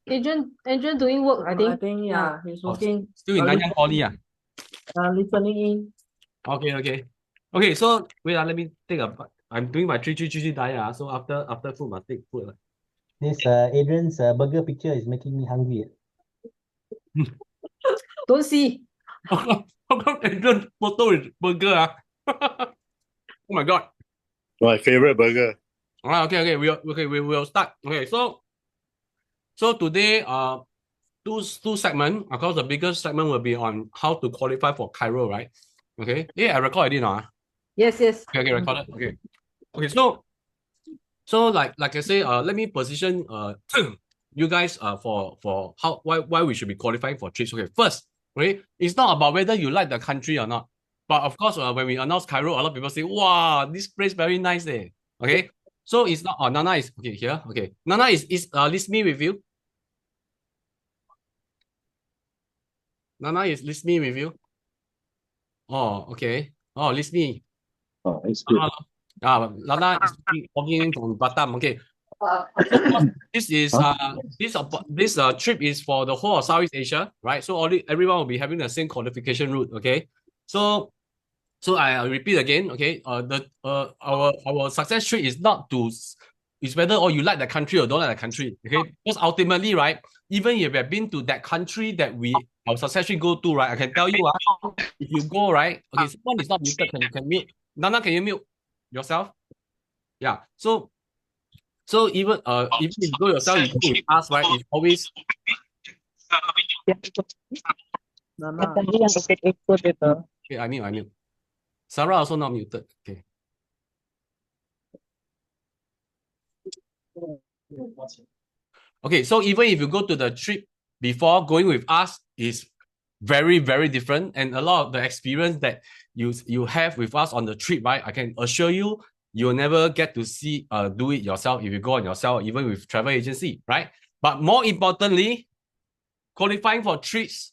Adrian doing work, I think. I think, yeah, he's Oh, working. still in Nanyang Poly, ah. Listening in. Okay. So wait, let me take a. I'm doing my 3 diet. So after food must take food. This Adrian's burger picture is making me hungry. Don't see. How come Adrian photo is burger? Ah? Oh my god. My favorite burger. Okay. We will start. Okay, so today two segment. Of course, the biggest segment will be on how to qualify for Cairo, right? Okay. Yeah, I record already now. Yes. Okay, recorded. Okay. So like I say, let me position you guys for how why we should be qualifying for trips. Okay, first, okay, it's not about whether you like the country or not. But of course, when we announce Cairo, a lot of people say, "Wow, this place very nice there." Okay, so it's not. Oh, Nana is okay here. Okay, Nana is list me with you. Nana is list me with you. Oh, okay. Oh, list me. Oh, it's good. Lana is talking from Batam. Okay. This is this trip is for the whole of Southeast Asia, right? So everyone will be having the same qualification route. Okay. So I repeat again. Okay. Our success rate is not to is whether you like the country or don't like the country. Okay. Because ultimately, right, even if you have been to that country that our success rate go to, right, I can tell you, if you go, right, okay, someone is not muted, can mute. Nana, can you mute yourself? Yeah. So even if you go yourself, you go with us, right? It's always Nana. okay. I mute. Sarah also not muted. Okay. Okay. So even if you go to the trip before, going with us is very, very different, and a lot of the experience that you have with us on the trip, right? I can assure you, you'll never get to see do it yourself if you go on yourself, even with travel agency, right? But more importantly, qualifying for trips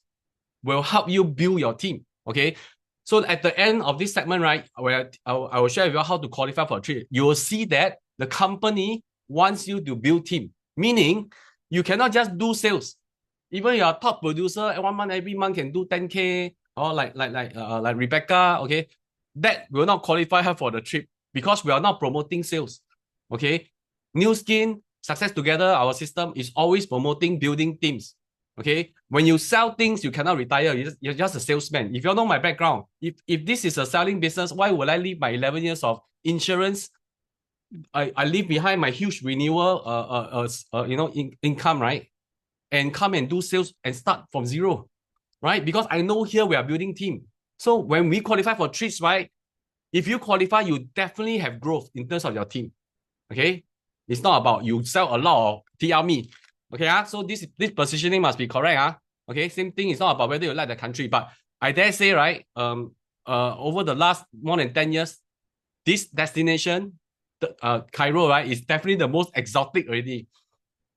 will help you build your team. Okay. So at the end of this segment, right, where I will share with you how to qualify for a trip, you will see that the company wants you to build team, meaning you cannot just do sales. Even your top producer, every month can do 10K, or like Rebecca, okay, that will not qualify her for the trip because we are not promoting sales. Okay. New Skin, Success Together, our system is always promoting building teams. Okay, when you sell things, you cannot retire. You're just a salesman. If you know my background, if this is a selling business, why would I leave my 11 years of insurance? I leave behind my huge renewal, income, right? And come and do sales and start from zero, right? Because I know here we are building team. So when we qualify for trips, right? If you qualify, you definitely have growth in terms of your team. Okay, it's not about you sell a lot of TL me. Okay, so this positioning must be correct. Okay, same thing. It's not about whether you like the country, but I dare say, right, over the last more than 10 years, this destination, Cairo, right, is definitely the most exotic already.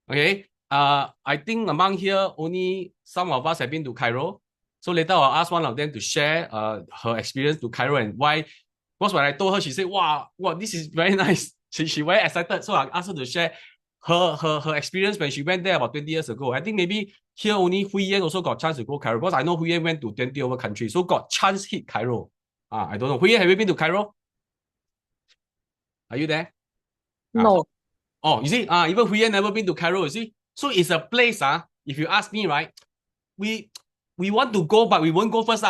Okay, I think among here, only some of us have been to Cairo. So later I'll ask one of them to share her experience to Cairo and why. Because when I told her, she said, wow, this is very nice. She very excited. So I asked her to share her experience when she went there about 20 years ago. I think maybe here only Hui Yan also got chance to go Cairo because I know Hui Yan went to 20 over countries. So got chance hit Cairo. I don't know. Hui Yan, have you been to Cairo? Are you there? No. You see, even Hui Yan never been to Cairo, you see. So it's a place, if you ask me, right, we want to go, but we won't go first.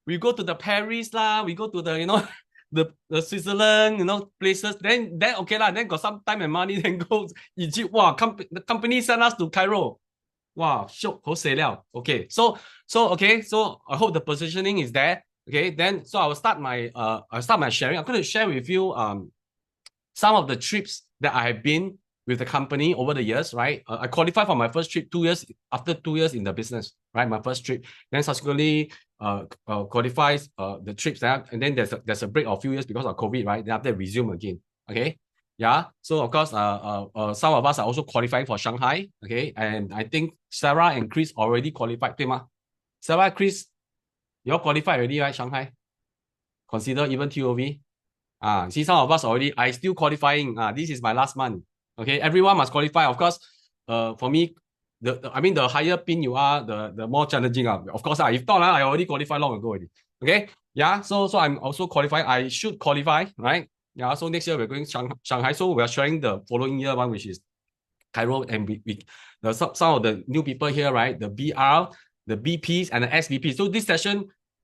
We go to the Paris, we go to the, the Switzerland, places. Then okay, then got some time and money, then go Egypt. Wow, the company sent us to Cairo. Wow, shiok, ho sei liao. Okay, so I hope the positioning is there. Okay, then so I'll start my sharing. I'm going to share with you some of the trips that I have been with the company over the years, right? I qualified for my first trip 2 years after 2 years in the business, right? My first trip, then subsequently qualifies the trips there, and then there's a break of a few years because of COVID, right? Then after resume again. Okay, yeah. So of course, some of us are also qualifying for Shanghai. Okay, and I think Sarah and Chris already qualified, 对吗? Sarah, Chris, you all qualified already, right? Shanghai. Consider even TOV. See, some of us already, I still qualifying. This is my last month. Okay, everyone must qualify. Of course, for me, I mean, the higher pin you are, the more challenging. Of course, if not, I already qualified long ago already. Okay, yeah. So I'm also qualifying. I should qualify, right? Yeah. So next year we're going Shanghai. So we are sharing the following year one, which is Cairo, and some of the new people here, right? The BR, the BPs, and the SBP. So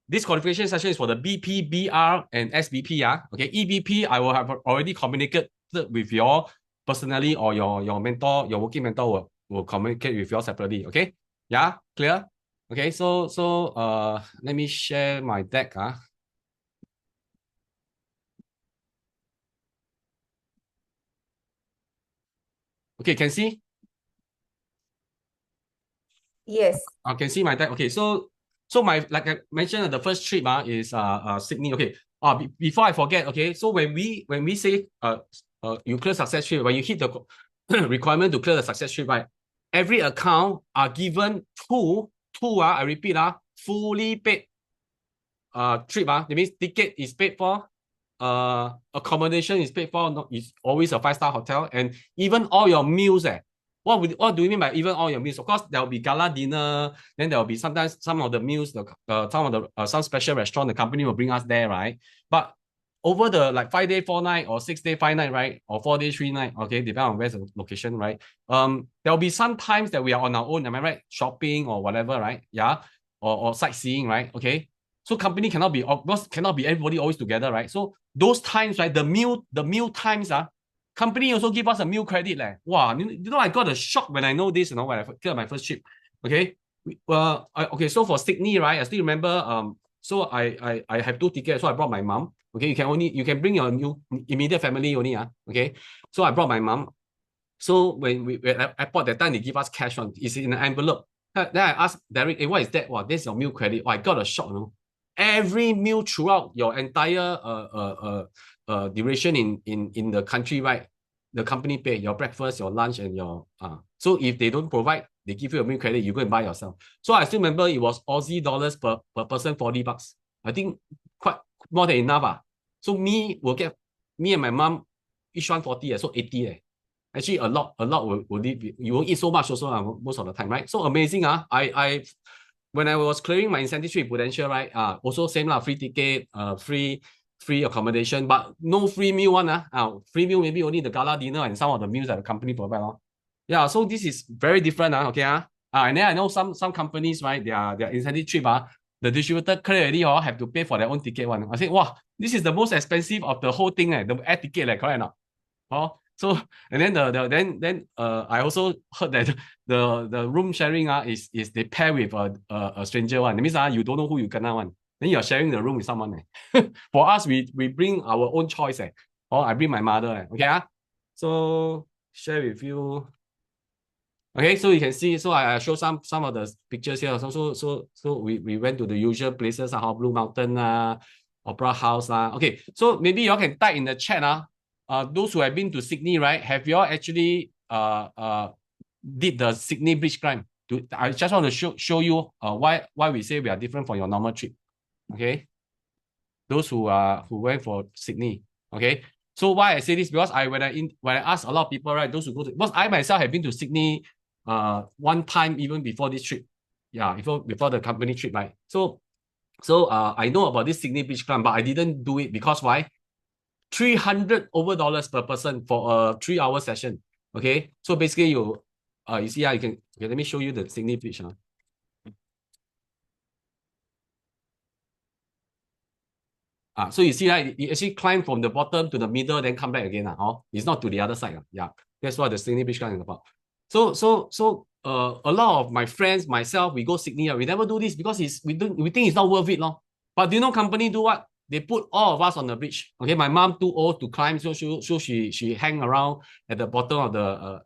this qualification session is for the BP, BR, and SBP. Yeah. Okay. EBP, I will have already communicated with you personally, or your mentor, your working mentor will communicate with you separately. Okay. Yeah. Clear? Okay. So let me share my deck. Okay. Can see? Yes. I can see my deck. Okay, so my, like I mentioned, the first trip is Sydney. Okay. Before I forget, okay. So when we say you clear success trip, when you hit the requirement to clear the success trip, right? Every account are given two I repeat, fully paid trip. That means ticket is paid for, accommodation is paid for, no, it's always a 5-star hotel, and even all your meals. What do you mean by even all your meals? Of course, there will be gala dinner, then there will be sometimes some of the meals, some special restaurant, the company will bring us there, right? But over the like 5 day 4 night or 6 day 5 night, right? Or 4 day 3 night, okay, depending on where's the location, right? There will be some times that we are on our own, am I right? Shopping or whatever, right? Yeah. Or sightseeing, right? Okay. So company cannot be, of course, cannot be everybody always together, right? So those times, right? The meal times, company also give us a meal credit. Wow, I got a shock when I know this, when I cleared my first trip. Okay. Okay, so for Sydney, right? I still remember, so I have 2 tickets, so I brought my mom. Okay, you can bring your immediate family only. Okay. So I brought my mom. So when we were at airport that time, they give us cash on, it's in an envelope. Then I asked Derek, hey, what is that? Wow, this is your meal credit. Oh, I got a shock, Every meal throughout your entire duration in the country, right? The company pay your breakfast, your lunch, and your so if they don't provide, they give you a meal credit, you go and buy yourself. So I still remember it was Aussie dollars per person, $40. I think quite more than enough. So me and my mom, each one 40, so 80. Actually, a lot will leave. You won't eat so much also most of the time, right? So amazing. I when I was clearing my incentive trip Prudential, right? Also same free ticket, free accommodation, but no free meal one. Free meal maybe only the gala dinner and some of the meals that the company provide. Yeah, so this is very different. Okay. And then I know some companies, right? Their incentive trip, the distributor clear already have to pay for their own ticket one. I say, wow, this is the most expensive of the whole thing, the air ticket, correct or not? So and then I also heard that the room sharing is they pair with a stranger one. That means you don't know who you gonna one. Then you're sharing the room with someone. For us, we bring our own choice. Or I bring my mother. Okay. So share with you. Okay, so you can see. So I show some of the pictures here. So we went to the usual places, Blue Mountain, Opera House. Okay, so maybe y'all can type in the chat. Those who have been to Sydney, right? Have you all actually did the Sydney bridge climb? I just want to show you why we say we are different from your normal trip. Okay, those who went for Sydney. Okay, so why I say this, because when I ask a lot of people, right, those who go to, because I myself have been to Sydney one time even before this trip. Yeah, before the company trip, right? So I know about this Sydney beach climb, but I didn't do it because why? $300 per person for a 3-hour session. Okay, so basically you see, you can, okay, let me show you the Sydney beach. So you see, right, you actually climb from the bottom to the middle, then come back again. It's not to the other side. Yeah, that's what the Sydney beach climb is about. So a lot of my friends, myself, we go Sydney. We never do this because we think it's not worth it. But do you know company do what? They put all of us on the bridge. Okay, my mom too old to climb, so she hang around at the bottom of the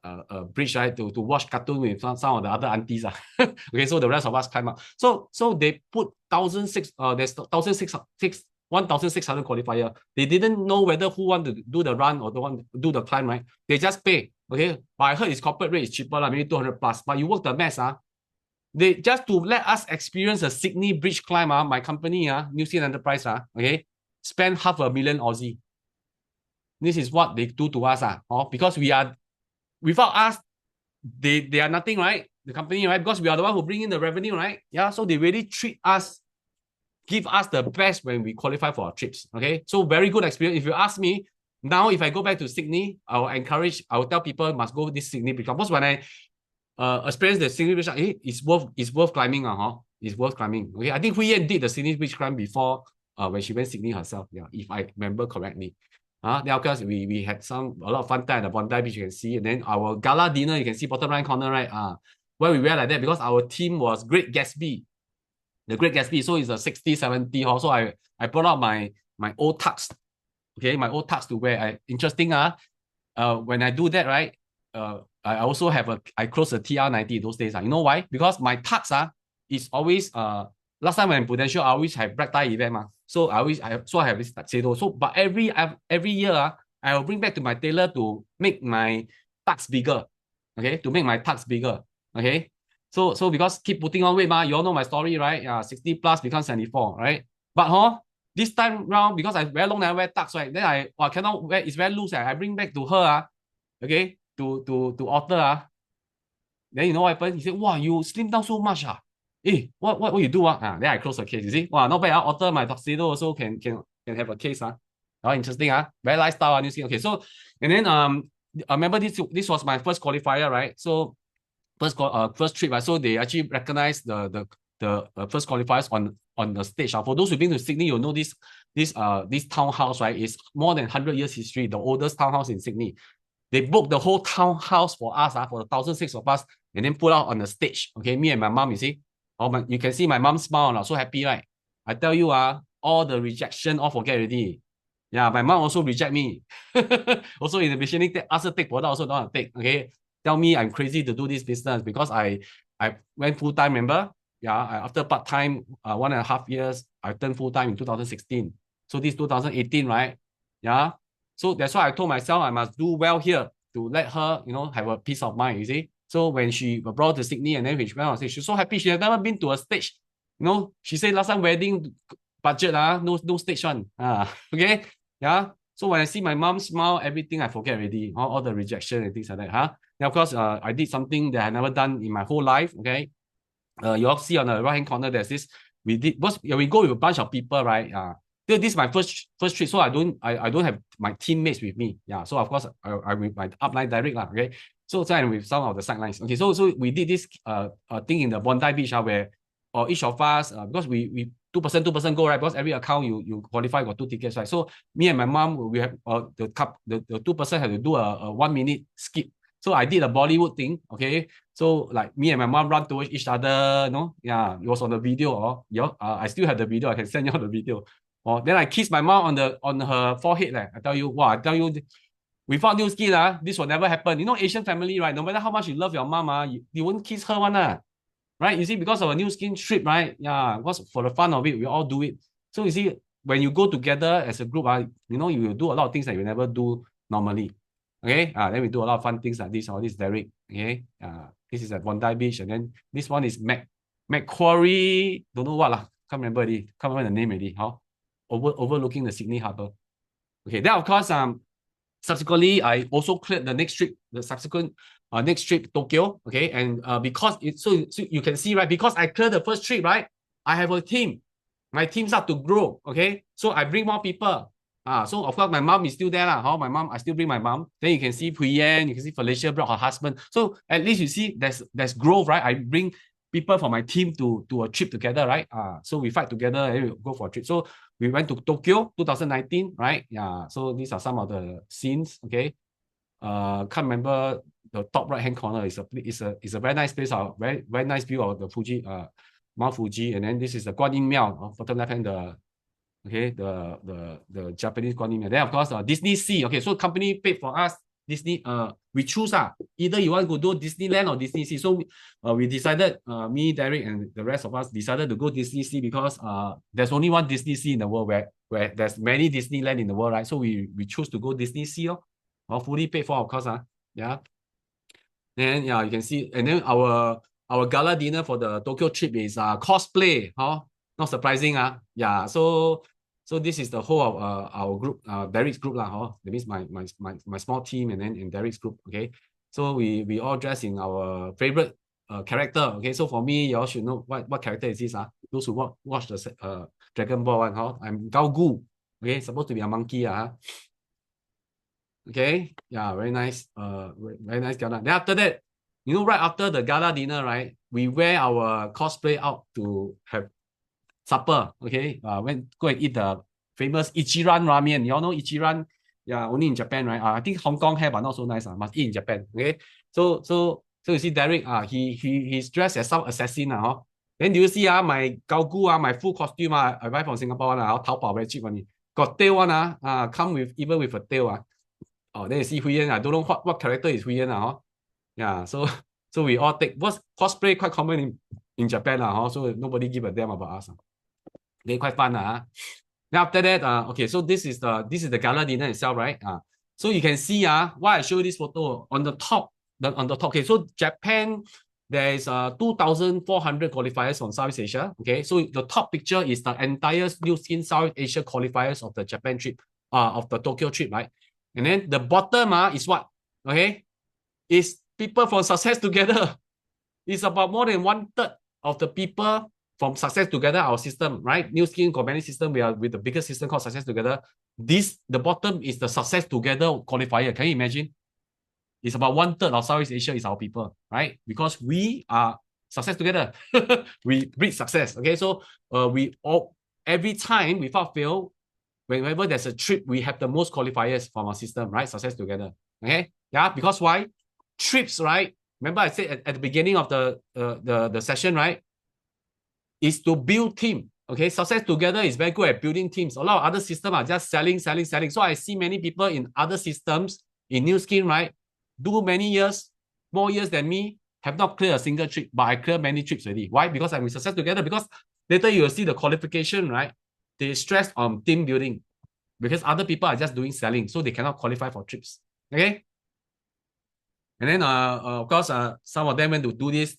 bridge, right, to watch cartoon with some of the other aunties. Okay, so the rest of us climb up. So they put 1,600 qualifier. They didn't know whether who want to do the run or the one to do the climb, right? They just pay. Okay, but I heard its corporate rate is cheaper, maybe 200 plus. But you work the maths, they just to let us experience a Sydney bridge climb. My company, New Zealand Enterprise, okay, spend $500,000 Aussie. This is what they do to us, because we are, without us, they are nothing, right? the company, right? Because we are the one who bring in the revenue, right? Yeah, so they really treat us, give us the best when we qualify for our trips. Okay, so very good experience. If you ask me now, if I go back to Sydney, I will tell people must go this Sydney Beach Club. Because when I experience the Sydney Beach Club, it's worth climbing, it's worth climbing. Okay, I think Hui Yan did the Sydney Beach climb before when she went Sydney herself. Yeah, if I remember correctly. Then of course we had a lot of fun time at the Bondi Beach, you can see, and then our gala dinner, you can see bottom right corner, right? Where we wear like that because our team was Great Gatsby. The Great Gatsby, so it's a 60, 70 horse. So I brought out my old tux, okay, my old tux to wear. Interesting, when I do that, right, I also have I close a TR90 those days. You know why? Because my tux is always, last time when in Prudential, I always have black tie event, so I have this tuxedo. So, but every year, I will bring back to my tailor to make my tux bigger, okay, to make my tux bigger, okay. So because keep putting on weight, you all know my story, right? 60 plus becomes 74, right? But this time round, because I very long never wear tux, right? Then I cannot wear, it's very loose. I bring back to her, okay, to alter. Then you know what happened? He said, wow, you slim down so much. What you do? Then I close the case. You see, wow, not bad. Alter my tuxedo also can have a case. Interesting. Very lifestyle, new skin. Okay, so and then I remember this was my first qualifier, right? So first trip, right? So they actually recognize the first qualifiers on the stage. For those who've been to Sydney, you'll know this townhouse, right? Is more than 100 years history, the oldest townhouse in Sydney. They booked the whole townhouse for us, for the 1,006 of us, and then put out on the stage. Okay, me and my mom, you see. You can see my mom smile, so happy, right? I tell you, all the rejection, all forget already. Yeah, my mom also reject me. Also in the beginning, ask her take product, also don't want to take. Okay, tell me I'm crazy to do this business because I went full time. Remember? Yeah, after part time, 1.5 years, I turned full time in 2016. So this 2018, right? Yeah. So that's why I told myself I must do well here to let her, have a peace of mind. You see. So when she brought to Sydney and then when she went on stage, she's so happy. She had never been to a stage. She said last time wedding budget, no stage one. Okay. Yeah. So when I see my mom smile, everything I forget already. All the rejection and things like that. Then of course, I did something that I never done in my whole life. Okay. You all see on the right hand corner, there's this. We go with a bunch of people, right? This is my first trip, so I don't have my teammates with me. Yeah. So of course, I with my upline direct lah. Okay. So I'm with some of the sidelines. Okay. So we did this thing in the Bondi Beach where each of us because we 2% go, right? Because every account you qualify got 2 tickets, right? So me and my mom, we have the 2% had to do a 1 minute skip. So I did a Bollywood thing, okay? So like me and my mom run towards each other, Yeah, it was on the video. I still have the video. I can send you the video. Then I kissed my mom on her forehead. I tell you, without new skin, this will never happen. Asian family, right? No matter how much you love your mom, you won't kiss her one, right? You see, because of a new skin trip, right? Yeah, because for the fun of it, we all do it. So you see, when you go together as a group, you will do a lot of things that you never do normally. Okay, then we do a lot of fun things like this. This Derek. Okay, this is at Bondi Beach, and then this one is Macquarie. Don't know what lah. Can't remember the name already. Overlooking the Sydney Harbour. Okay, then of course subsequently I also cleared the next trip, the subsequent next trip Tokyo. Okay, and because so you can see, right, because I cleared the first trip, right, I have a team. My team start to grow. Okay, so I bring more people. So of course my mom is still there lah. My mom, I still bring my mom. Then you can see Hui Yan, you can see Felicia brought her husband. So at least you see there's growth, right? I bring people from my team to a trip together, right? So we fight together and we go for a trip. So we went to Tokyo 2019, right? Yeah. So these are some of the scenes. Okay. Can't remember the top right hand corner. It's a very nice place. Very very nice view of the Fuji, Mount Fuji, and then this is the Guanyin Miao. Bottom left hand, the Japanese Guanyin Miao. Then of course Disney Sea. Okay, so company paid for us. Disney, we choose either you want to go Disneyland or Disney Sea. So we decided, me, Derek, and the rest of us decided to go Disney Sea because there's only one Disney Sea in the world where there's many Disneyland in the world, right? So we choose to go Disney Sea, fully paid for, of course. Yeah. Then yeah, you can see, and then our gala dinner for the Tokyo trip is cosplay. Not surprising. Yeah. So this is the whole of our group, Derek's group lah. That means my small team and then in Derek's group. Okay, so we all dress in our favorite character. Okay, so for me, you all should know what character is this. Those who watch the Dragon Ball one, huh? I'm Gao Gu. Okay, supposed to be a monkey. Okay, yeah, very nice. Very nice gala. Then after that, right after the gala dinner, right, we wear our cosplay out to have supper. Okay, go and eat the famous Ichiran ramen. You all know Ichiran? Yeah, only in Japan, right? I think Hong Kong have, but not so nice. Must eat in Japan. Okay, so you see Derek, he's dressed as some assassin. Then do you see my gaogu, my full costume, I buy from Singapore, Taobao very cheap one. Got tail one, come with even with a tail. Oh, then you see Huyen. I don't know what character is Huyen. Yeah, so we all take what's cosplay quite common in Japan. So nobody give a damn about us. They quite fun. Then after that, okay, so this is the gala dinner itself, right? So you can see why I show you this photo on the top. Okay, so Japan, there is 2,400 qualifiers from Southeast Asia. Okay, so the top picture is the entire New Skin South Asia qualifiers of the Japan trip, of the Tokyo trip, right? And then the bottom is what? Okay, is people from Success Together. It's about more than 1/3 of the people from Success Together, our system, right? New Skin Company system, we are with the biggest system called Success Together. The bottom is the Success Together qualifier. Can you imagine? It's about 1/3 of Southeast Asia is our people, right? Because we are Success Together. We breed success. Okay, so we all every time without fail, whenever there's a trip, we have the most qualifiers from our system, right? Success Together. Okay, yeah, because why? Trips, right? Remember I said at the beginning of the session, right? Is to build team. Okay, Success Together is very good at building teams. A lot of other systems are just selling. So I see many people in other systems in New Skin, right? Do many years, more years than me, have not cleared a single trip, but I clear many trips already. Why? Because I'm in Success Together. Because later you will see the qualification, right? They stress on team building because other people are just doing selling, so they cannot qualify for trips. Okay. And then, of course, some of them went to do this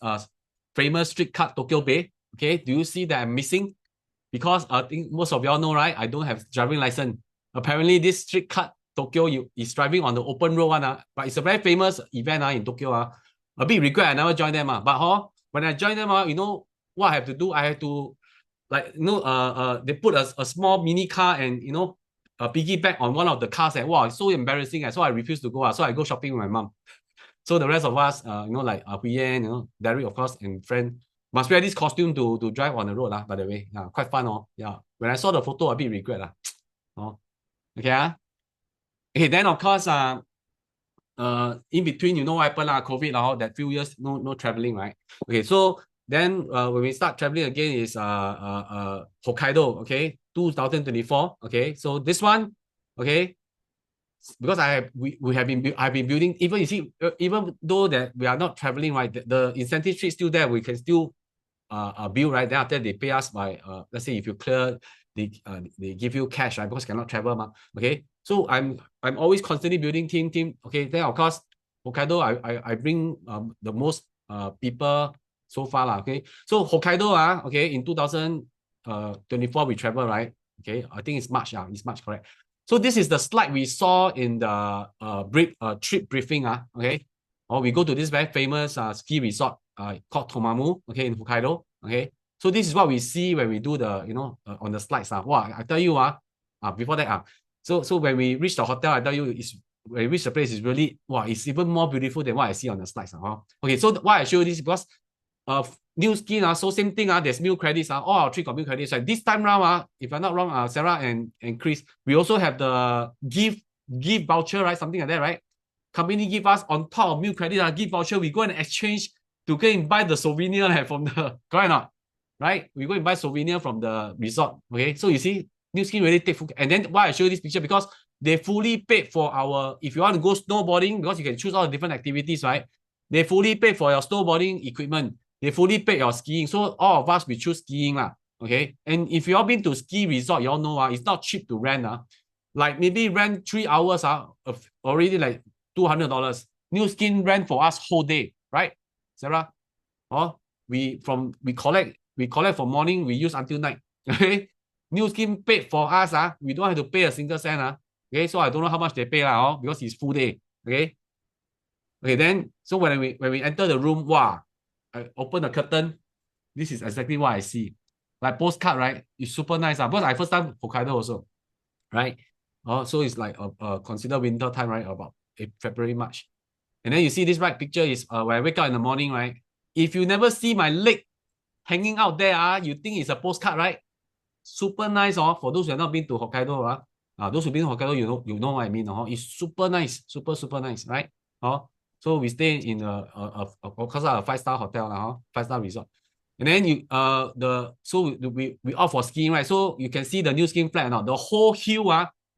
famous street cut Tokyo Bay. Okay, do you see that I'm missing? Because I think most of y'all know, right? I don't have driving license. Apparently, this street cut Tokyo is driving on the open road one. But it's a very famous event in Tokyo. A big regret I never joined them. But when I joined them, you know what I have to do? I have to, like, they put a small mini car and, piggyback on one of the cars. And wow, it's so embarrassing. So I refused to go. So I go shopping with my mom. So the rest of us, like Huyen, Derek, of course, and friend, must wear this costume to drive on the road, by the way. Yeah, quite fun. Yeah. When I saw the photo, a bit regret. Okay. Okay, then of course, in between, what happened, COVID, that few years, no traveling, right? Okay, so then when we start traveling again is Hokkaido, okay, 2024. Okay, so this one, okay, because I've been building, even though that we are not traveling, right, the incentive treat still there, we can still bill, right? Then after they pay us by let's say if you clear, they give you cash, right? Because cannot travel, okay. So I'm always constantly building team. Okay, then of course Hokkaido, I bring the most people so far, okay. So Hokkaido, okay, in 2024 we travel, right? Okay, I think it's March, it's March, correct. So this is the slide we saw in the trip briefing, okay. Or we go to this very famous ski resort called Tomamu, okay, in Hokkaido, okay. So this is what we see when we do the, on the slides. Wow, I tell you, before that, so when we reach the hotel, I tell you, when we reach the place, it's really, wow, it's even more beautiful than what I see on the slides. Okay, so why I show you this, because New Skin, so same thing, there's meal credits, all our trip got meal credits. Right? This time round, if I'm not wrong, Sarah and Chris, we also have the gift voucher, right? Something like that, right? Company give us on top of meal credit, gift voucher, we go and exchange to go and buy the souvenir from the, correct or not? Right? We go and buy souvenir from the resort. Okay, so you see, New Skin really take full, and then why I show you this picture, because they fully paid for our, if you want to go snowboarding, because you can choose all the different activities, right? They fully paid for your snowboarding equipment. They fully paid your skiing. So all of us, we choose skiing. Okay. And if you all been to ski resort, you all know it's not cheap to rent. Like maybe rent 3 hours already like $200. New Skin rent for us whole day, right? Sarah? We collect from morning, we use until night. Okay. New Skin paid for us. We don't have to pay a single cent. Okay. So I don't know how much they pay because it's full day. Okay. Okay, then so when we enter the room, wow, I open the curtain. This is exactly what I see. Like postcard, right? It's super nice. Because I first time Hokkaido also, right? So it's like consider winter time, right? About February, March. And then you see this right picture is when I wake up in the morning, right? If you never see my leg hanging out there, you think it's a postcard, right? Super nice, for those who have not been to Hokkaido, those who've been to Hokkaido, you know what I mean, it's super nice, super nice, right? So we stay in a 5-star hotel, 5-star resort. And then we opt for skiing, right? So you can see the new skin flag now. The whole hill,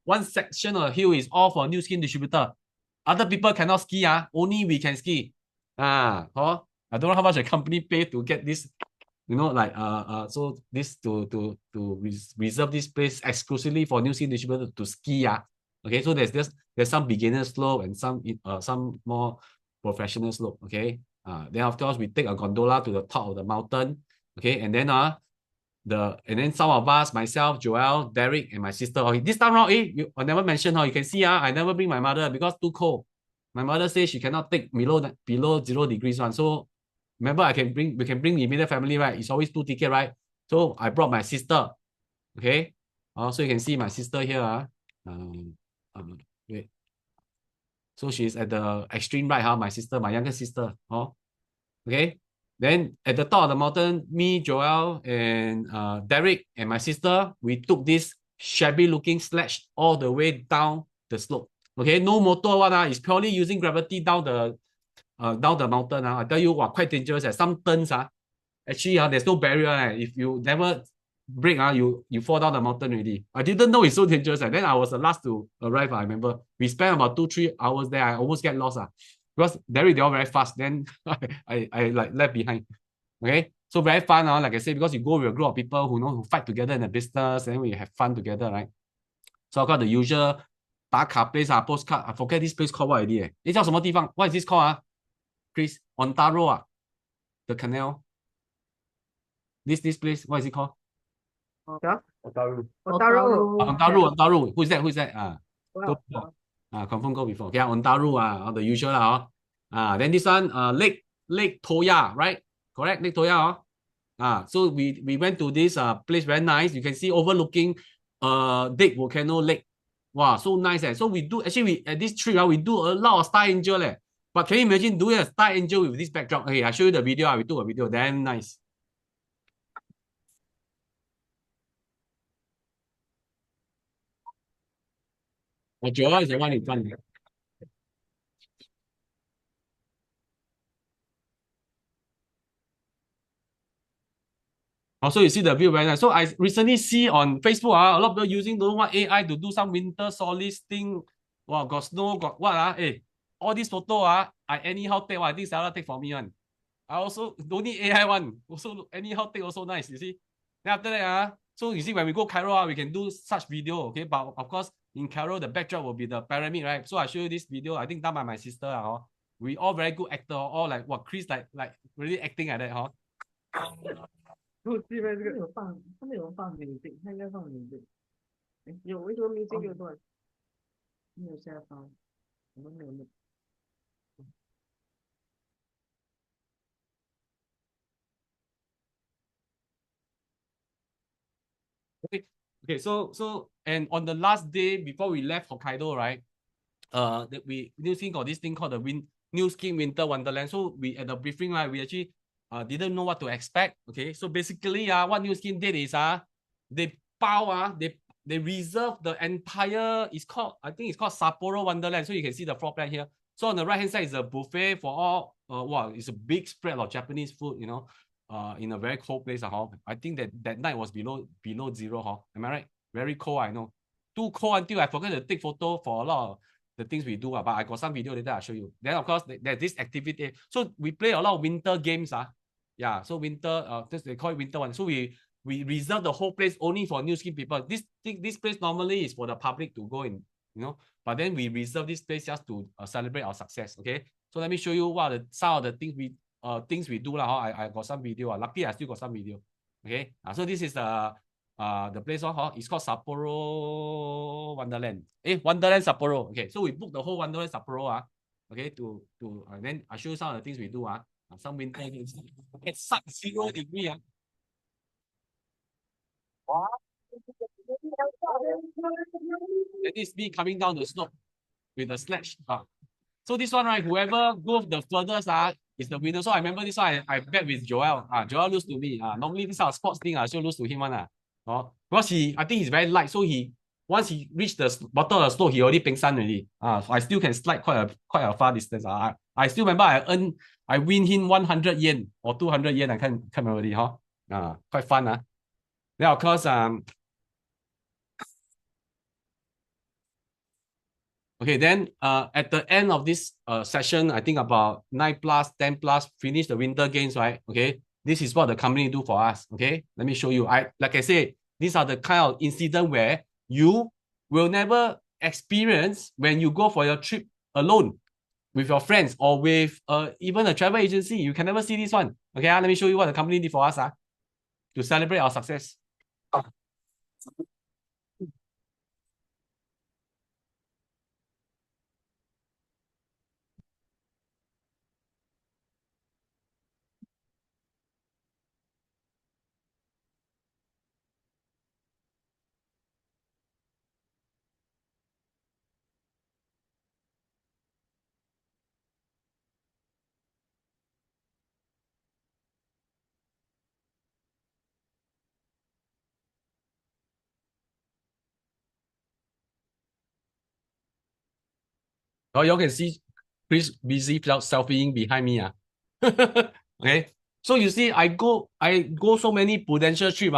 one section of the hill is all for new skin distributor. Other people cannot ski, only we can ski. I don't know how much a company pay to get this, so this to reserve this place exclusively for new skin distributor to ski. Okay, so there's some beginner slope and some more professional slope. Okay. Then of course we take a gondola to the top of the mountain. Okay, and then some of us, myself, Joel, Derek, and my sister. Okay, this time around, I never mentioned, you can see, I never bring my mother because too cold. My mother says she cannot take below 0 degrees one. So remember, we can bring the immediate family, right? It's always 2 tickets, right? So I brought my sister. Okay. So you can see my sister here. Wait. So she's at the extreme right, my sister, my younger sister. Okay. Then at the top of the mountain, me, Joel, and Derek, and my sister, we took this shabby looking sledge all the way down the slope. Okay, no motor one, it's purely using gravity down the mountain. I tell you, quite dangerous. Some turns, actually, there's no barrier. If you never brake, you fall down the mountain already. I didn't know it's so dangerous. Then I was the last to arrive. I remember we spent about 2-3 hours there. I almost get lost. Because Derek, they all very fast. Then I like left behind. Okay, so very fun. Like I said, because you go with a group of people who fight together in the business, and we have fun together, right? So I got the usual 打卡 place, postcard. I forget this place called what already. 叫什么地方? What is this called, Chris? Ontaro, the canal. This place, what is it called? Otaru. Ontario. Who's that? Wow. Confirm go before. Okay, Ontario, the usual. Then this one, Lake Toya, right? Correct, Lake Toya. So we went to this place, very nice. You can see overlooking Lake Volcano Lake. Wow, so nice. So we at this trip, we do a lot of Star Angel. But can you imagine doing a Star Angel with this backdrop? Okay, I show you the video. We took a video. Damn nice. Joel is the one in front. Also, you see the view very nice. So I recently see on Facebook, a lot of people using don't know what AI to do some winter solace thing. Wow, got snow, got what? All these photo I anyhow take. I think Sarah take for me one. I also don't need AI one. Also anyhow take also nice. You see. Then after that, so you see when we go Cairo, we can do such video. Okay, but of course in Cairo the backdrop will be the pyramid, right? So I show you this video. I think done by my sister. We all very good actor. All like what Chris like really acting like that. 他没有放 music， 他应该放 music。有为什么 music 有断？没有下放，我们没有录。Okay, so and on the last day before we left Hokkaido, right? We New Skin got this thing called the New Skin Winter Wonderland. So we at the briefing, right, we actually didn't know what to expect. Okay, so basically, what New Skin did is they reserve the entire. I think it's called Sapporo Wonderland. So you can see the floor plan here. So on the right hand side is a buffet for all. It's a big spread of Japanese food. In a very cold place. I think that night was below 0. Am I right? Very cold, I know. Too cold until I forgot to take photo for a lot of the things we do. But I got some video later, I'll show you. Then of course there's this activity. So we play a lot of winter games. Yeah, so winter, they call it winter one. So we reserve the whole place only for New Skin people. This place normally is for the public to go in, but then we reserve this place just to celebrate our success. Okay, so let me show you what some of the things we do. I got some video. Luckily, I still got some video. Okay, so this is the place. It's called Sapporo Wonderland. Wonderland Sapporo. Okay, so we booked the whole Wonderland Sapporo. Okay, to then I show you some of the things we do. Some winter games. It's sub 0 degree. And this is me coming down the slope with a sledge. So this one, right, whoever goes the furthest is the winner. So I remember this one, I bet with Joel. Joel lose to me. Normally this kind of sports thing, I still lose to him one. Because I think he's very light. So once he reached the bottom of the slope, he already peng san already. So I still can slide quite a far distance. I still remember I win him 100 yen or 200 yen. I can't remember already. Quite fun. Then of course, okay, then at the end of this session, I think about 9 plus, 10 plus, finish the winter games, right? Okay, this is what the company do for us. Okay, let me show you. Like I said, these are the kind of incident where you will never experience when you go for your trip alone with your friends or with even a travel agency. You can never see this one. Okay, let me show you what the company did for us to celebrate our success. Oh, you all can see Chris busy selfieing behind me. Okay. So you see, I go so many Prudential trip.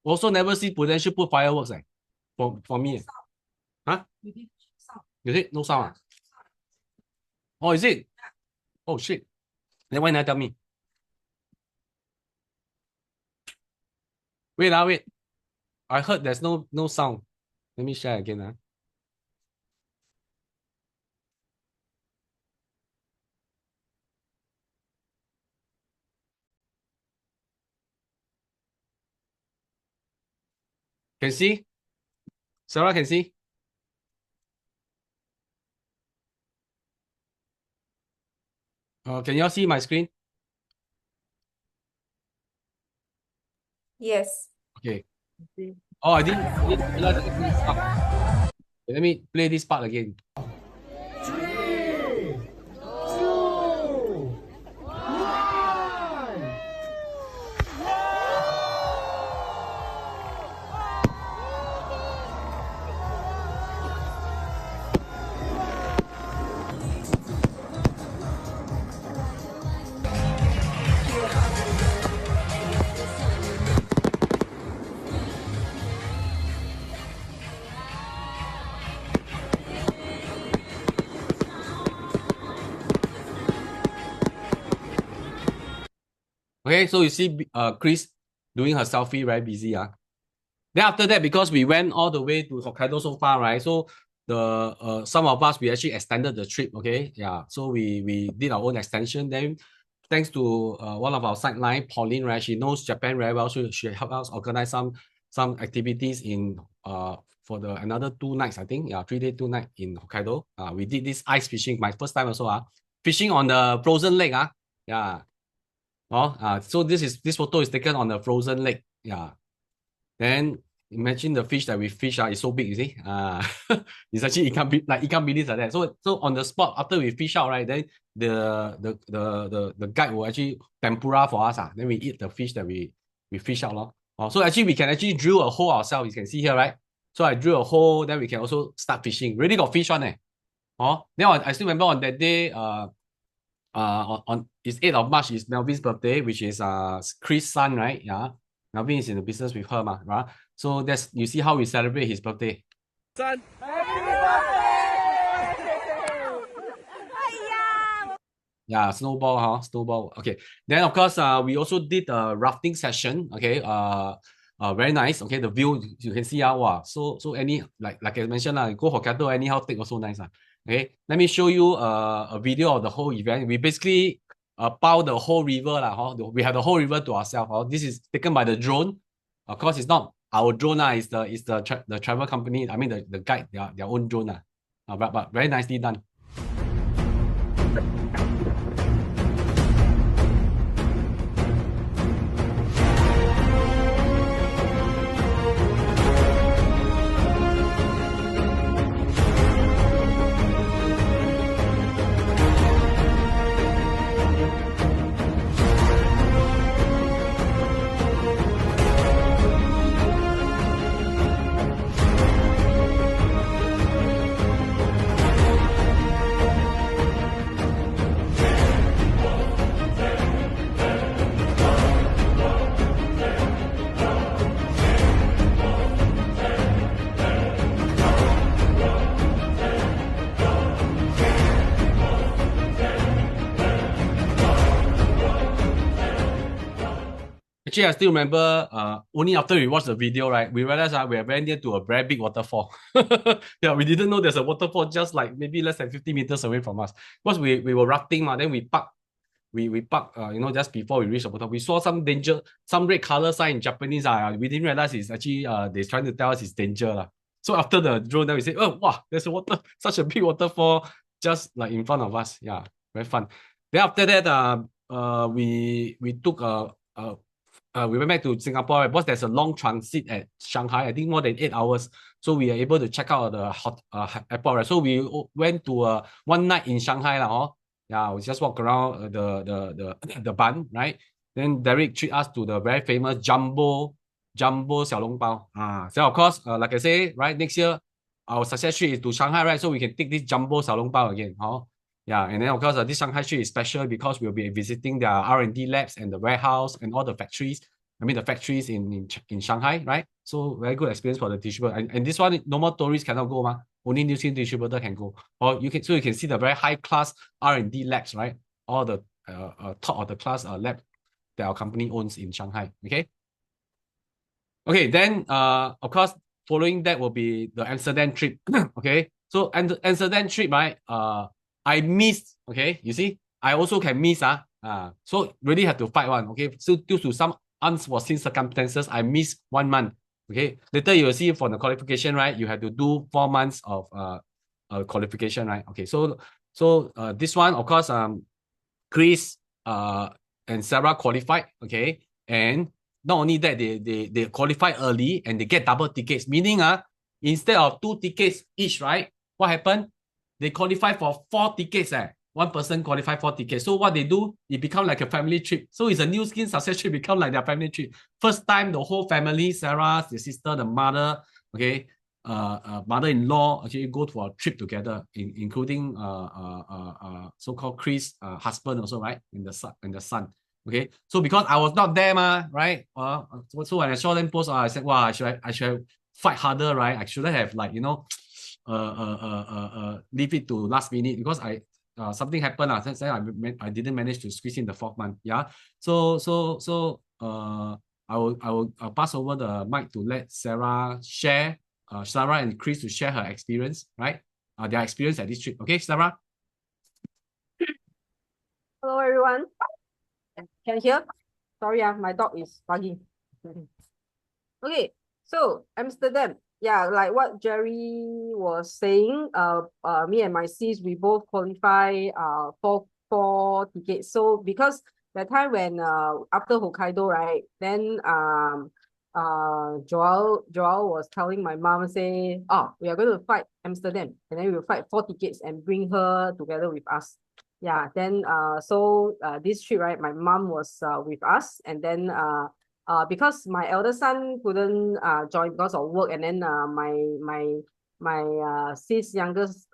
Also never see Prudential put fireworks for me. Huh? Is it? No sound. Oh, is it? Oh shit. Then why not tell me? Wait. Wait. I heard there's no sound. Let me share again. Can see? Sarah can see? Can you all see my screen? Yes. Okay. Oh, I didn't realize that this is up. Let me play this part again. Okay, so you see Chris doing her selfie, very busy. Then after that, because we went all the way to Hokkaido so far, right? So the some of us, we actually extended the trip, okay? Yeah, so we did our own extension. Then thanks to one of our sideline, Pauline, right? She knows Japan very well, so she helped us organize some activities in for the another 2 nights, I think. Yeah, 3 day, 2 night in Hokkaido. We did this ice fishing, my first time also. Fishing on the frozen lake. Yeah. So this photo is taken on the frozen lake. Yeah. Then imagine the fish that we fish is so big, you see. It's actually ikan bilis like that. So on the spot after we fish out, right? Then the guide will actually tempura for us. Then we eat the fish that we fish out. So actually we can actually drill a hole ourselves. You can see here, right? So I drill a hole, then we can also start fishing. Really got fish on. Then I still remember on that day, on it's 8th of March is Melvin's birthday, which is Chris' son, right? Yeah. Melvin is in the business with her, right? So that's you see how we celebrate his birthday. Son. Yeah, snowball, snowball. Okay. Then of course, we also did a rafting session. Okay. Very nice. Okay, the view you can see wow. So any like I mentioned go Hokkaido anyhow take also nice. Okay, let me show you a video of the whole event. We basically power the whole river We have the whole river to ourselves. This is taken by the drone. Of course, it's not our drone. It's the travel company. I mean the guide their own drone. But very nicely done. Actually, I still remember only after we watched the video, right, we realized we are very near to a very big waterfall. Yeah, we didn't know there's a waterfall just like maybe less than 50 meters away from us. Because we were rafting, then we parked. We parked, just before we reached the water. We saw some danger, some red color sign in Japanese. We didn't realize it's actually they're trying to tell us it's danger. So after the drone, then we say, oh wow, there's a water, such a big waterfall just like in front of us. Yeah, very fun. Then after that, we took we went back to Singapore, right? Because there's a long transit at Shanghai, I think more than 8 hours. So we are able to check out the airport, right? So we went to one night in Shanghai, yeah, we just walk around the bun, right? Then Derek treat us to the very famous jumbo 小笼包. So of course, like I say, right, next year our success trip is to Shanghai, right? So we can take this jumbo 小笼包 again, Yeah, and then of course this Shanghai trip is special because we'll be visiting their R&D labs and the warehouse and all the factories. I mean the factories in Shanghai, right? So very good experience for the distributor. And this one, normal tourists cannot go, only new skin distributor can go. Or you can see the very high class R&D labs, right? All the top of the class lab that our company owns in Shanghai. Okay. Okay, then of course following that will be the Amsterdam trip. Okay, so and the Amsterdam trip, right? I missed. Okay, you see, I also can miss. So really have to fight one. Okay, so due to some unforeseen circumstances, I missed 1 month. Okay, later you will see for the qualification, right? You have to do 4 months of qualification, right? Okay, so this one, of course, Chris and Sarah qualified. Okay, and not only that, they qualify early and they get double tickets, meaning instead of 2 tickets each, right? What happened? They qualify for 4 tickets. One person qualify 4 tickets. So what they do, it become like a family trip. So it's a new skin success trip, become like their family trip. First time the whole family, Sarah, the sister, the mother, okay, mother-in-law actually go for a trip together, including so-called Chris husband also, right? And the son. Okay, so because I was not there, right? So when I saw them post, I said, wow, I should have fight harder, right? I shouldn't have leave it to last minute because something happened. Since then I didn't manage to squeeze in the 4th month. Yeah. So I will pass over the mic to let Sarah share. Sarah and Chris to share her experience, right? Their experience at this trip. Okay, Sarah. Hello, everyone. Can you hear? Sorry, my dog is bugging. Okay, so Amsterdam. Yeah, like what Jerry was saying, me and my sis, we both qualify for 4 tickets. So because that time when after Hokkaido, right, then Joel was telling my mom, say, oh, we are going to fight Amsterdam, and then we'll fight 4 tickets and bring her together with us. Yeah, then so this trip, right, my mom was with us, and then because my elder son couldn't join because of work, and then my sis youngest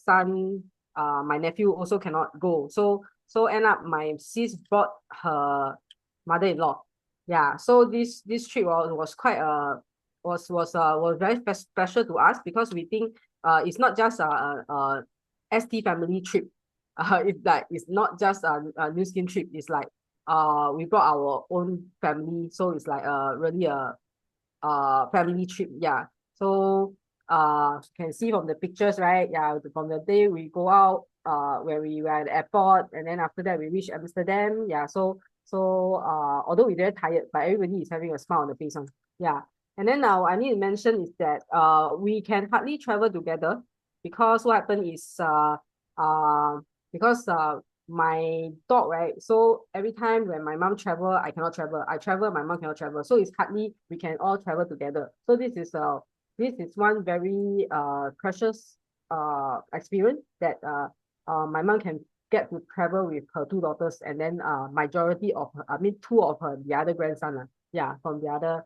son, my nephew also cannot go. So end up my sis brought her mother-in-law. Yeah, so this trip was quite was very special to us because we think it's not just a ST family trip. It's not just a new skin trip. It's like we brought our own family, so it's like really a family trip. Yeah. So can see from the pictures, right? Yeah, from the day we go out where we were at the airport, and then after that we reach Amsterdam. Yeah. So although we're very tired, but everybody is having a smile on the face. Yeah. And then now I need to mention is that we can hardly travel together because what happened is because my dog, right? So every time when my mom travel, I cannot travel. I travel, my mom cannot travel. So it's hardly we can all travel together. So this is one very precious experience that my mom can get to travel with her 2 daughters, and then majority of her, I mean 2 of her the other grandson, yeah, from the other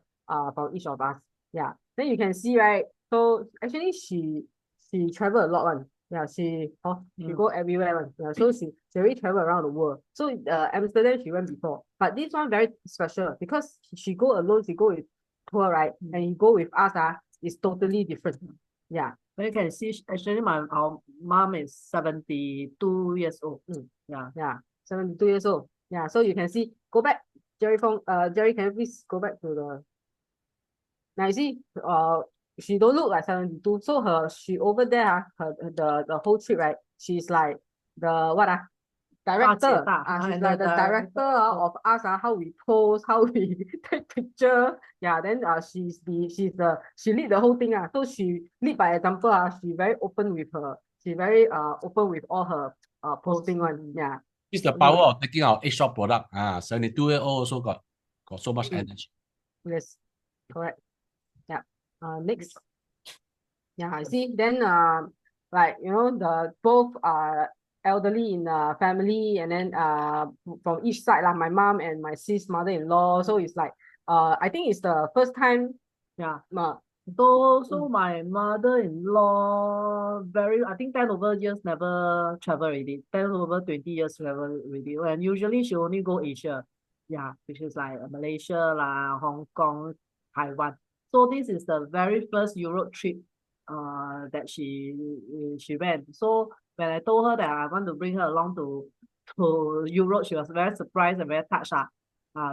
from each of us. Yeah. Then you can see, right? So actually she travel a lot one. Yeah, she go everywhere one. Yeah, so she already travel around the world. So Amsterdam she went before, but this one very special because she go alone. She go with tour, right? And you go with us, it's totally different. Yeah. But you can see actually our mom is 72 years old. Yeah, 72 years old. Yeah, so you can see go back Jerry Fong, Jerry, can you please go back to the now you see, she don't look like 72. So she over there, the whole trip, right? She's like the what director. She's like the director of us, how we pose, how we take picture. Yeah, then she lead the whole thing. So she lead by example. She very open with open with all her posting one. Yeah. It's the power of taking our eggshell product. 72-year-old also got so much energy. Yes, correct. Yeah. Next. Yeah, I see. Then like the both are elderly in the family, and then from each side, like my mom and my sis mother-in-law. So it's like I think it's the first time. Yeah. So my mother-in-law I think 10 over years never travel already. 10 over 20 years travel already. And usually she only go Asia. Yeah, which is like Malaysia, Hong Kong, Taiwan. So this is the very first Europe trip that she went. So when I told her that I want to bring her along to Europe, she was very surprised and very touched.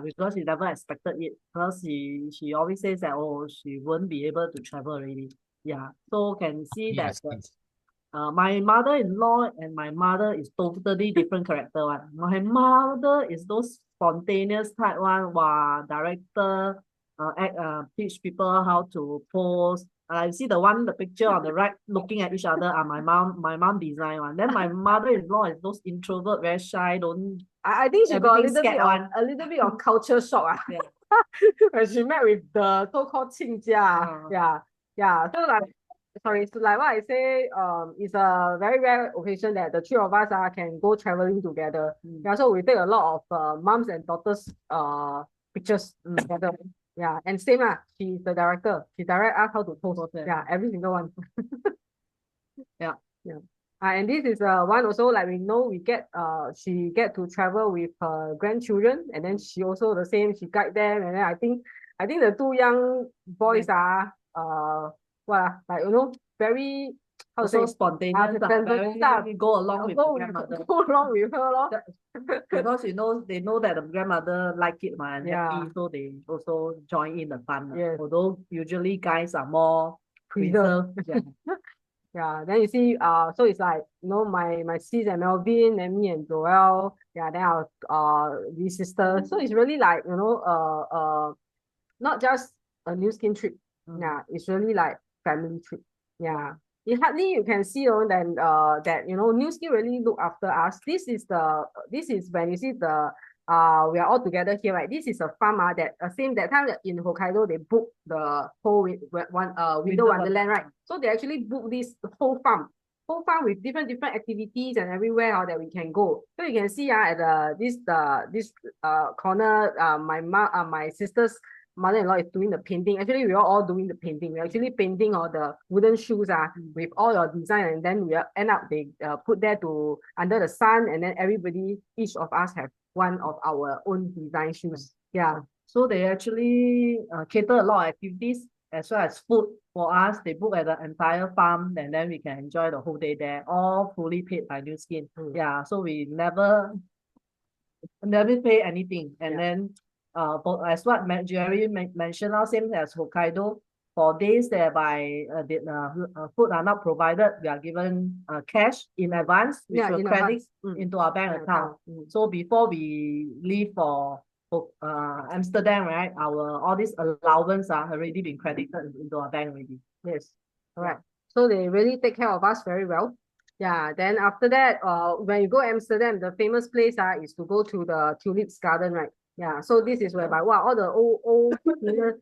Because she never expected it. Because she always says that she won't be able to travel already. Yeah. So can see that my mother-in-law and my mother is totally different character one. My mother is those spontaneous type one, director, teach people how to pose. I see the picture on the right looking at each other are my mom design one. Then my mother-in-law is those introvert, very shy, don't. I think she got a little bit of culture shock. Yeah. When she met with the so-called 亲家. Yeah. So like, sorry, so like what I say, it's a very rare occasion that the three of us can go traveling together. Yeah, so we take a lot of moms and daughters pictures together. Yeah, and same she's the director. She direct us how to post. Yeah, every single one. Yeah. And this is one also, like she get to travel with her grandchildren, and then she also the same, she guide them, and then I think the two young boys are very spontaneous, go along with grandmother. Go along with her, because they know that the grandmother like it and happy, so they also join in the fun. Yes. Although usually guys are more preserved. Yeah, then you see, so it's like, my sis and Melvin, and me and Joel, then our these sisters. So it's really like, not just a new skin trip. Yeah, it's really like family trip. Yeah. Hardly you can see that new skin really look after us. This is when you see we are all together here, right? This is a farm that same that time in Hokkaido they book the whole Winter Wonderland, right? So they actually book this whole farm with different activities and everywhere that we can go. So you can see at this corner, my sister's mother-in-law is doing the painting. Actually, we are all doing the painting. We're actually painting all the wooden shoes with all your design, and then they put there to under the sun, and then each of us have one of our own design shoes. Yeah. So they actually cater a lot of activities as well as food for us. They book at the entire farm, and then we can enjoy the whole day there, all fully paid by New Skin. Yeah. So we never pay anything, and then as what Jerry mentioned, same as Hokkaido, for days whereby food are not provided, we are given cash in advance, which will credit into our bank account. So before we leave for Amsterdam, right, all these allowance are already been credited into our bank already. Yes, correct. So they really take care of us very well. Yeah, then after that, when you go Amsterdam, the famous place is to go to the Tulips Garden, right? Yeah, so this is whereby all the old senior,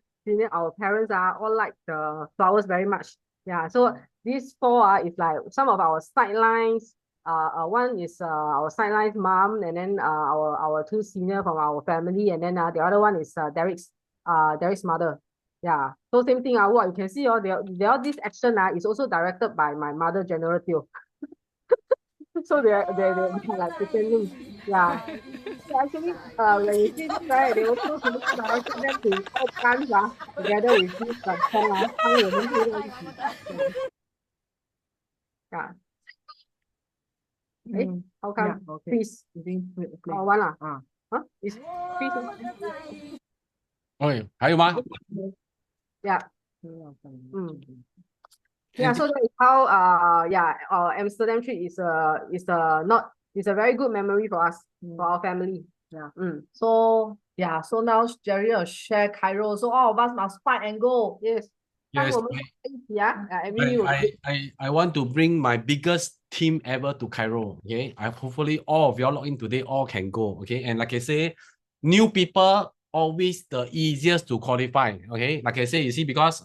our parents all like the flowers very much. Yeah, so these four is like some of our sidelines. One is our sidelines mom, and then our two senior from our family, and then the other one is Derek's mother. Yeah, so same thing. What you can see, all this action is also directed by my mother, General Teo. So they're like pretending. Yeah. So actually, when you see this, right, they also directed them to all dance together with this song. Yeah. How come? Okay. Please. One. Huh? It's free to Okay, 还有吗？ Yeah. Yeah, And so that is how Amsterdam trip is a very good memory for us, for our family. Yeah. Mm. So yeah, so now Jerry will share Cairo. So all of us must fight and go. Yes. yes, 当我们every year I want to bring my biggest team ever to Cairo. Okay, I hopefully all of y'all log in today, all can go. Okay, and like I say, new people always the easiest to qualify. Okay, like I say, you see, because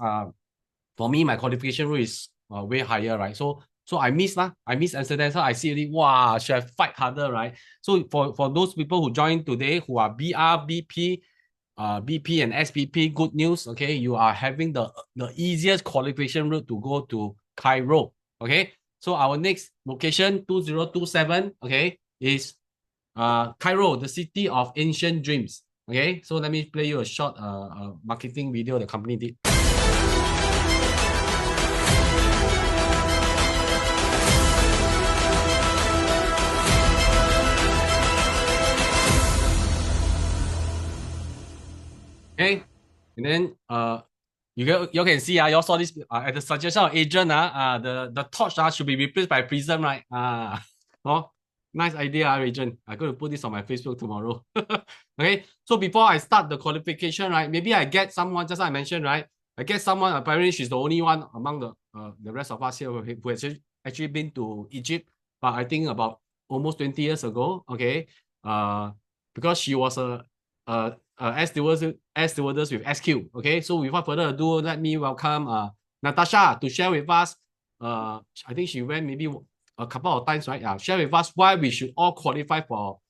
for me my qualification rule is way higher, right? So I miss Amsterdam. So I see really wow, should I fight harder, right? So for those people who join today who are BR BP. BP and SBP, good news. Okay, you are having the easiest qualification route to go to Cairo. Okay, so our next location 2027. Okay, is Cairo, the city of ancient dreams. Okay, so let me play you a short marketing video the company did. Okay, and then you can see you all saw this at the suggestion of Adrian the torch should be replaced by prism, right? Oh, nice idea, Adrian. I'm going to put this on my Facebook tomorrow. Okay, so before I start the qualification, right? Maybe I get someone, just like I mentioned, right? I get someone. Apparently, she's the only one among the rest of us here who has actually been to Egypt, but I think about almost 20 years ago. Okay, because she was a air stewardess with SQ. Okay, so without further ado, let me welcome Natasha to share with us. I think she went maybe a couple of times, right? Yeah, share with us why we should all qualify for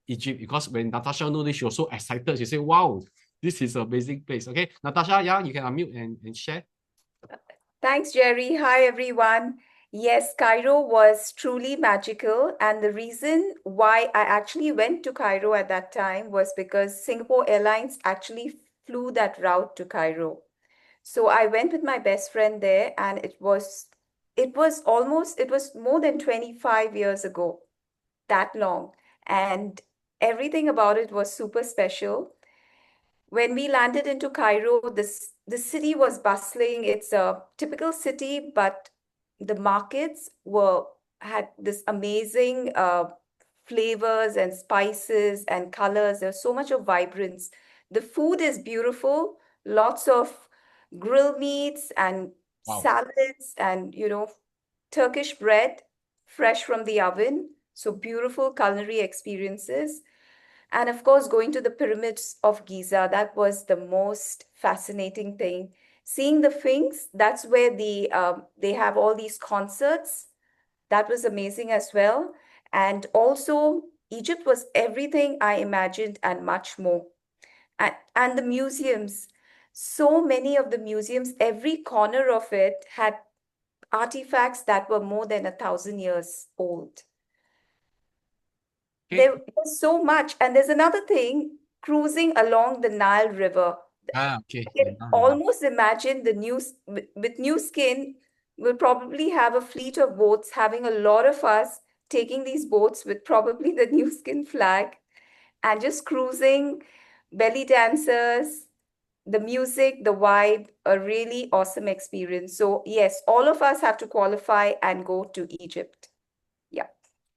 Egypt. Because when Natasha knew this, she was so excited. She said, "Wow, this is an amazing place." Okay, Natasha, yeah, you can unmute and share. Thanks, Jerry. Hi, everyone. Yes, Cairo was truly magical. And the reason why I actually went to Cairo at that time was because Singapore Airlines actually flew that route to Cairo. So I went with my best friend there, and it was more than 25 years ago, that long. And everything about it was super special. When we landed into Cairo, the city was bustling. It's a typical city, but the markets had this amazing flavors and spices and colors. There's so much of vibrance. The food is beautiful, lots of grill meats and Wow. salads and Turkish bread fresh from the oven. So beautiful culinary experiences. And of course, going to the pyramids of Giza, that was the most fascinating thing. Seeing the Sphinx, that's where they have all these concerts. That was amazing as well. And also, Egypt was everything I imagined and much more. And the museums, so many of the museums, every corner of it had artifacts that were more than 1,000 years old. Okay. There was so much. And there's another thing, cruising along the Nile River. Okay. I can almost imagine with new skin, we'll probably have a fleet of boats, having a lot of us taking these boats with probably the new skin flag and just cruising, belly dancers, the music, the vibe, a really awesome experience. So yes, all of us have to qualify and go to Egypt. Yeah.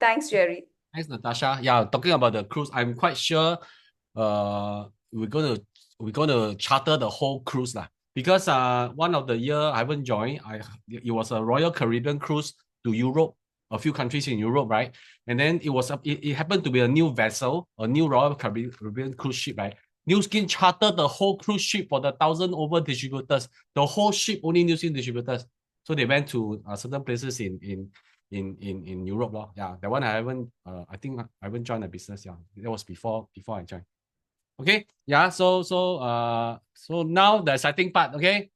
Thanks, Jerry. Thanks, Natasha. Yeah, talking about the cruise, I'm quite sure we're gonna charter the whole cruise lah. Because one of the year I haven't joined, it was a Royal Caribbean cruise to Europe, a few countries in Europe, right? And then it happened to be a new vessel, a new Royal Caribbean cruise ship, right? New Skin chartered the whole cruise ship for the 1,000 over distributors. The whole ship only New Skin distributors. So they went to certain places in Europe lor. Yeah, that one I think I haven't joined the business. Yeah, that was before I joined. Okay, yeah, so now the exciting part. Okay,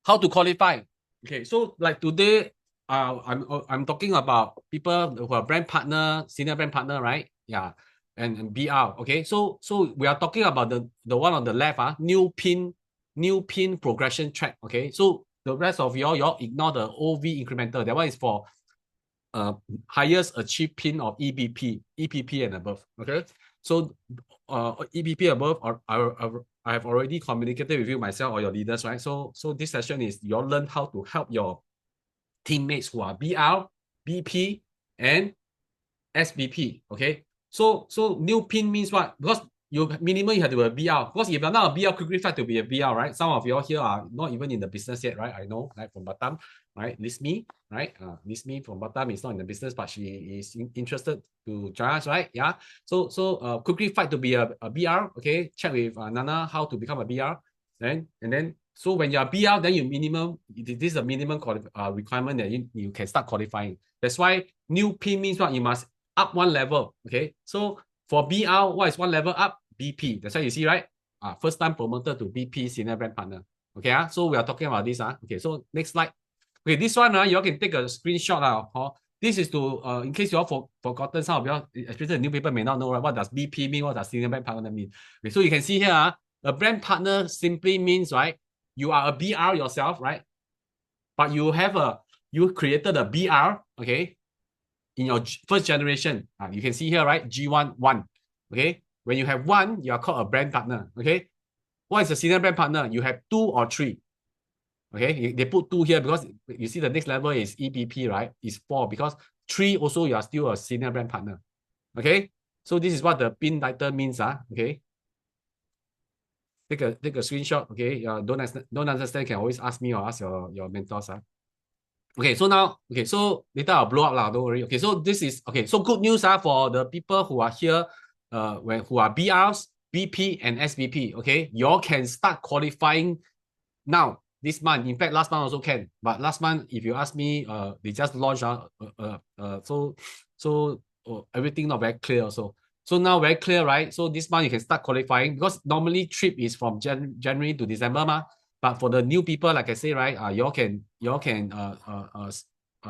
how to qualify. Okay, so like today I'm talking about people who are brand partner, senior brand partner, right? Yeah, and BR. Okay, so we are talking about the one on the left, new pin progression track. Okay, so the rest of y'all ignore the OV incremental. That one is for highest achieved pin of EBP and above. Okay, so EBP above, I have already communicated with you myself or your leaders, right? So this session is you all learn how to help your teammates who are BR, BP, and SBP. Okay, so new pin means what? Because minimum you have to be a BR. Because if you're not a BR, quickly fight to be a BR, right? Some of you all here are not even in the business yet, right? I know, right? From Batam, right? This me, right? This me from Batam is not in the business, but she is interested to join us, right? Yeah. So quickly fight to be a BR. Okay, check with Nana how to become a BR. And then so when you're BR, then you minimum, this is a minimum requirement that you can start qualifying. That's why new pin means what? You must up one level. Okay, so for BR, what is one level up? BP. That's why you see, right? First time promoted to BP senior brand partner. Okay, so we are talking about this. Okay, so next slide. Okay, this one, you all can take a screenshot. This is to, in case you all forgotten, some of you all, especially the new people may not know, right? What does BP mean? What does senior brand partner mean? Okay, so you can see here, a brand partner simply means, right? You are a BR yourself, right? But you created a BR, okay? In your first generation, you can see here, right? G1, 1. Okay. When you have 1, you are called a brand partner. Okay. What is a senior brand partner? You have 2 or 3. Okay. They put 2 here because you see the next level is EBP, right? Is 4 because 3 also you are still a senior brand partner. Okay. So this is what the pin title means. Okay. Take a screenshot. Okay. Don't understand, can always ask me or ask your mentors. Okay, so now, okay, so later I'll blow up lah, don't worry. Okay, so this is, okay, so good news for the people who are here, who are BRs, BP, and SBP, okay? You all can start qualifying now, this month. In fact, last month also can. But last month, if you ask me, they just launched, everything not very clear also. So now very clear, right? So this month you can start qualifying because normally trip is from January to December, but for the new people, like I say, right, you all can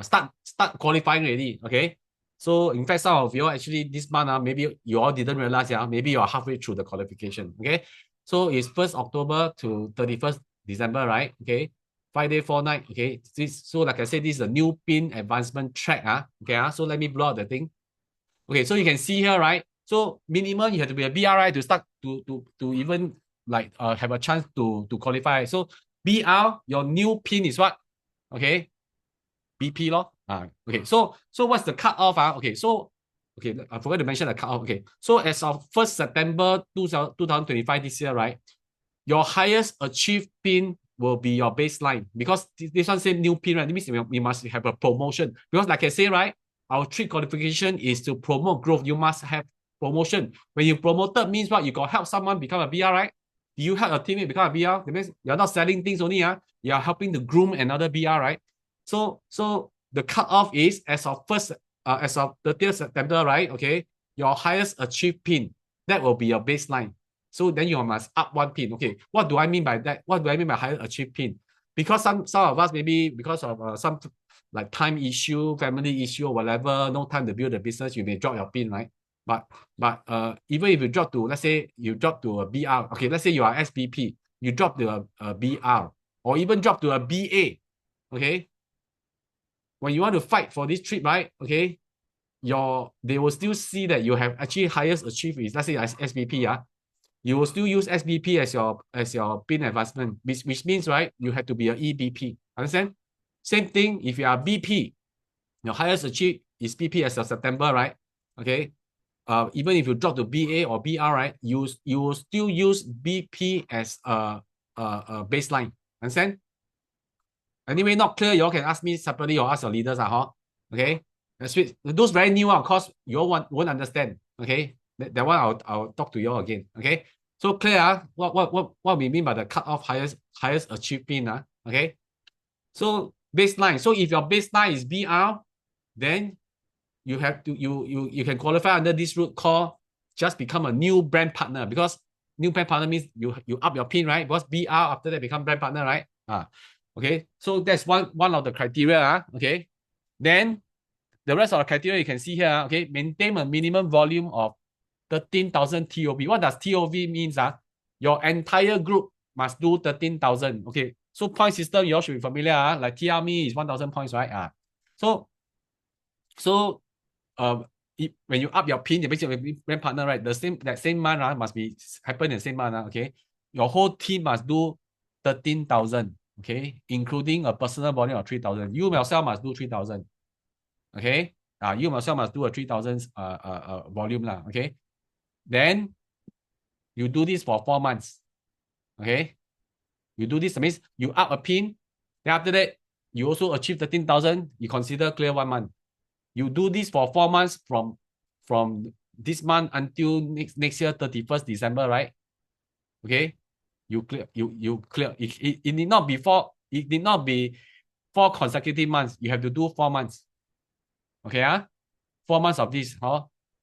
start qualifying already. Okay. So in fact, some of you actually this month, maybe you all didn't realize, maybe you are halfway through the qualification. Okay. So it's 1st October to 31st December, right? Okay. 5 day, 4 night. Okay. So like I said, this is a new pin advancement track. Okay. So let me blow out the thing. Okay. So you can see here, right? So minimum you have to be a BRI to start to even like have a chance to qualify. So BR, your new pin is what? Okay. BP law. Okay. So what's the cutoff? Okay. So I forgot to mention the cutoff. Okay. So as of 1st September 2025 this year, right? Your highest achieved pin will be your baseline because this one says new pin, right? That means we must have a promotion. Because like I say, right, our trip qualification is to promote growth. You must have promotion. When you promoted means what? You got help someone become a BR, right? You help a teammate become a BR. That means you're not selling things only. You are helping to groom another BR, right? So the cutoff is as of 30th September, right? Okay, your highest achieved pin, that will be your baseline. So then you must up 1 pin. Okay, what do I mean by that? What do I mean by highest achieved pin? Because some of us maybe because of some like time issue, family issue, or whatever, no time to build a business, you may drop your pin, right? But even if you drop to, let's say you drop to a BR, okay, let's say you are SBP, you drop to a BR, or even drop to a BA, okay? When you want to fight for this trip, right? Okay, they will still see that you have actually highest achieved is, let's say as SBP, you will still use SBP as your pin advancement, which means, right, you have to be an EBP. Understand? Same thing if you are BP, your highest achieved is BP as of September, right? Okay. Even if you drop to BA or BR, right, you will still use BP as a baseline. Understand? Anyway, not clear, you all can ask me separately or ask your leaders. Okay. Those very new, of course, you all won't understand. Okay. That one I'll talk to you all again. Okay. So clear, what we mean by the cutoff highest achieved pin. Okay. So baseline. So if your baseline is BR, then you have to you can qualify under this route called just become a new brand partner, because new brand partner means you up your pin, right? Because BR after that become brand partner, right? Okay. So that's one of the criteria. Okay. Then the rest of the criteria you can see here. Okay. Maintain a minimum volume of 13,000 TOV. What does TOV means? Your entire group must do 13,000. Okay. So point system, you all should be familiar. Like TRME is 1,000 points, right? So So when you up your pin, you basically brand partner, right? That same month must be happen in the same month. Okay. Your whole team must do 13,000. Okay, including a personal volume of 3,000. You yourself must do 3,000. Okay. You yourself must do a 3,000 volume lah. Okay. Then you do this for 4 months. Okay. You do this, that means you up a pin. Then after that, you also achieve 13,000. You consider clear 1 month. You do this for 4 months from this month until next year 31st December, right? Okay. You clear. You clear. It need not be it need not be 4 consecutive months. You have to do 4 months. Okay, 4 months of this,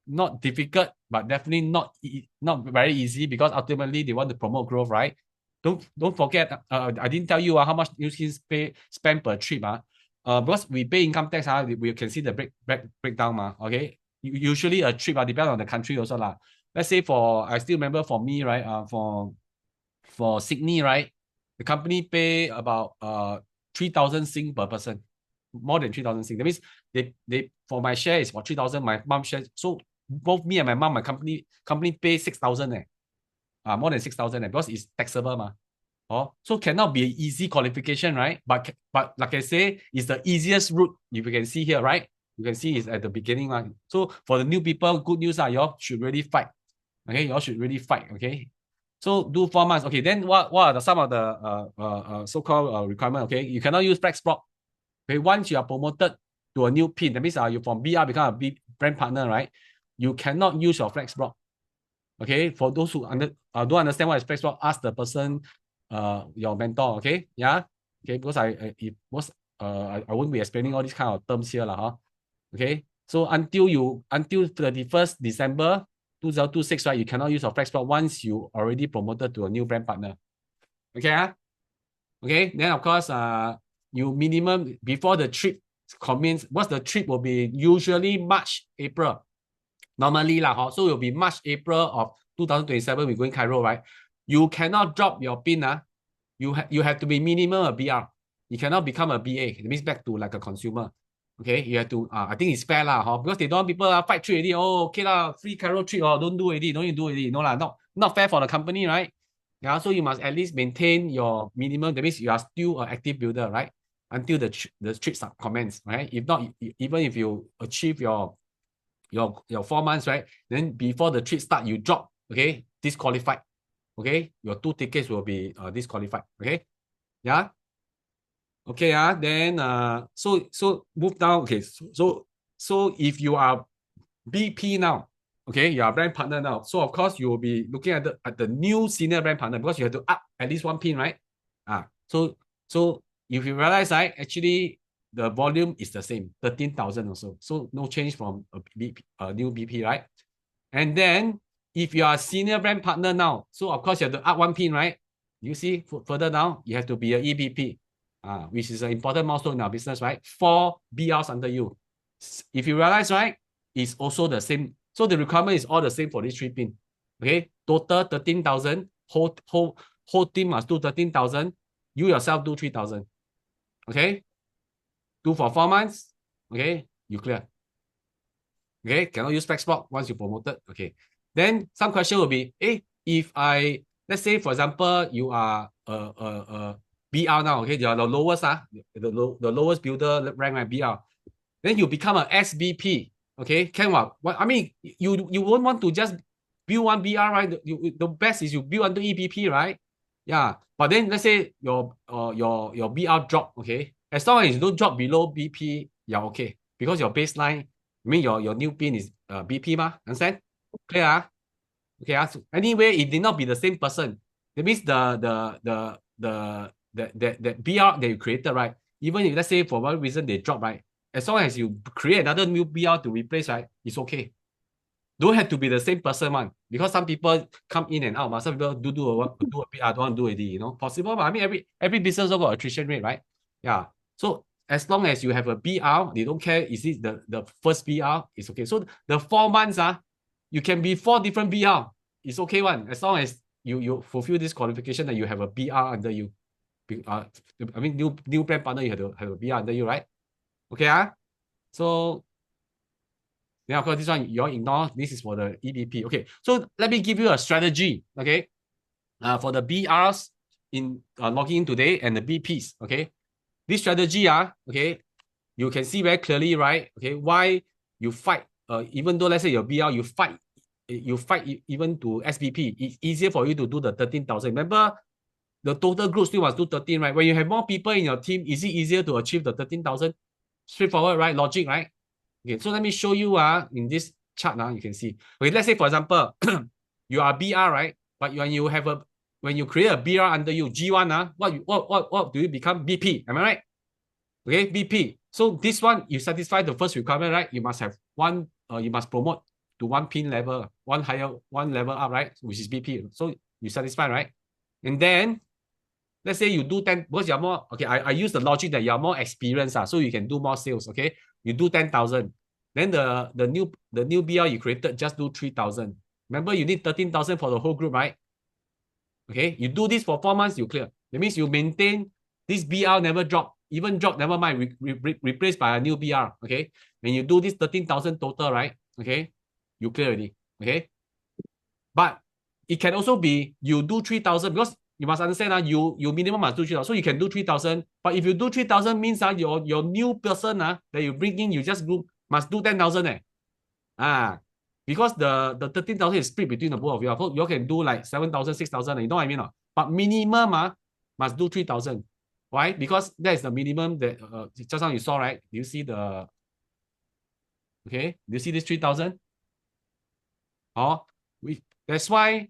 not difficult, but definitely not very easy, because ultimately they want to promote growth, right? Don't forget, I didn't tell you how much you spend per trip, because we pay income tax, we can see the breakdown, okay? Usually a trip depends on the country also lah. Let's say I still remember for me, right? For Sydney, right? The company pay about 3,000 Sing per person, more than 3,000 Sing. That means they for my share is for 3,000. My mom share, so both me and my mom, my company pay 6,000 more than 6,000 because it's taxable so cannot be an easy qualification, right? But like I say, it's the easiest route. If you can see here, right? You can see it's at the beginning one. So for the new people, good news y'all should really fight. Okay, y'all should really fight. Okay, so do 4 months. Okay, then what are some of the so-called requirement? Okay, you cannot use flex block. Okay, once you are promoted to a new pin, that means you from BR become a brand partner, right? You cannot use your flex block. Okay, for those who don't understand what is flex block, ask the person, your mentor. Okay, yeah. Okay, because I won't be explaining all these kind of terms here lah. Okay, so until 31st December 2026, right? You cannot use your flex block once you already promoted to a new brand partner. Okay, okay. Then of course, you minimum before the trip commence. What's the trip will be usually March, April. Normally lah, so it will be March, April of 2027. We're going Cairo, right? You cannot drop your pin. You have to be minimum a BR. You cannot become a BA. It means back to like a consumer. Okay, you have to. I think it's fair lah, because they don't want people fight trip already. Oh, okay lah, free Cairo trip. Don't do already. Don't you do already? No lah, not fair for the company, right? Yeah, so you must at least maintain your minimum. That means you are still an active builder, right? Until the trip commence, right? If not, even if you achieve your 4 months, right? Then before the trip start, you drop, okay? Disqualified. Okay, your 2 tickets will be disqualified. Okay, yeah. Okay, then so move down. Okay, so if you are BP now, okay, you are brand partner now. So of course you will be looking at the new senior brand partner, because you have to up at least 1 pin, right? So if you realize, right, actually the volume is the same, 13,000 also. So no change from a new BP, right? And then if you are a senior brand partner now, so of course you have to up 1 pin, right? You see further down, you have to be a EBP, which is an important milestone in our business, right? 4 BRs under you. If you realize, right, it's also the same. So the requirement is all the same for this 3 pin. Okay, total 13,000. Whole team must do 13,000. You yourself do 3,000. Okay, do for 4 months. Okay, you clear. Okay, cannot use flex block once you promoted. Okay, then some question will be, if let's say for example you are a BR now, okay, you are the lowest, the lowest builder rank, right, BR. Then you become a SBP. Okay, can what? I mean, you won't want to just build 1 BR, right? The best is you build under EBP, right? Yeah, but then let's say your BR drop, okay. As long as you don't drop below BP, you're okay, because your baseline, I mean your new pin is BP, understand? Clear? Okay, so anyway, it did not be the same person. That means the BR that you created, right? Even if let's say for one reason they drop, right? As long as you create another new BR to replace, right, it's okay. Don't have to be the same person, man. Because some people come in and out. Some people do a BR, don't want to do it, possible. But I mean, every business also got attrition rate, right? Yeah. So as long as you have a BR, they don't care. Is it the first BR? It's okay. So the 4 months, you can be 4 different BR. It's okay one. As long as you fulfill this qualification that you have a BR under you. I mean, new brand partner, you have a BR under you, right? Okay, so Then of course this one you all ignore. This is for the EBP. Okay, so let me give you a strategy. Okay, for the BRs in logging in today and the BPs. Okay, this strategy okay, you can see very clearly, right? Okay, why you fight. Even though let's say your BR, you fight even to SBP. It's easier for you to do the 13,000. Remember, the total group still must do 13, right? When you have more people in your team, is it easier to achieve the 13,000? Straightforward, right? Logic, right? Okay, so let me show you in this chart now, you can see. Okay, let's say for example, you are BR, right? But when you create a BR under you, G1, what do you become? BP, am I right? Okay, BP. So this one, you satisfy the first requirement, right? You must have one, you must promote to one pin level, one level up, right? Which is BP. So you satisfy, right? And then let's say you do 10, because you're more, okay, I use the logic that you're more experienced, so you can do more sales, okay? You do 10,000. Then the new BR you created, just do 3,000. Remember, you need 13,000 for the whole group, right? Okay, you do this for 4 months, you clear. That means you maintain this BR never drop, even drop, never mind, replaced by a new BR, okay? When you do this 13,000 total, right? Okay, you clear already, okay? But it can also be you do 3,000 because you must understand you minimum must do 3,000. So you can do 3,000. But if you do 3,000 means your new person that you bring in, you just must do 10,000. Because the 13,000 is split between the both of you. So you can do like 7,000, 6,000. You know what I mean? But minimum must do 3,000. Why? Because that is the minimum that just now you saw, right? Do you see the okay? Do you see this 3,000? That's why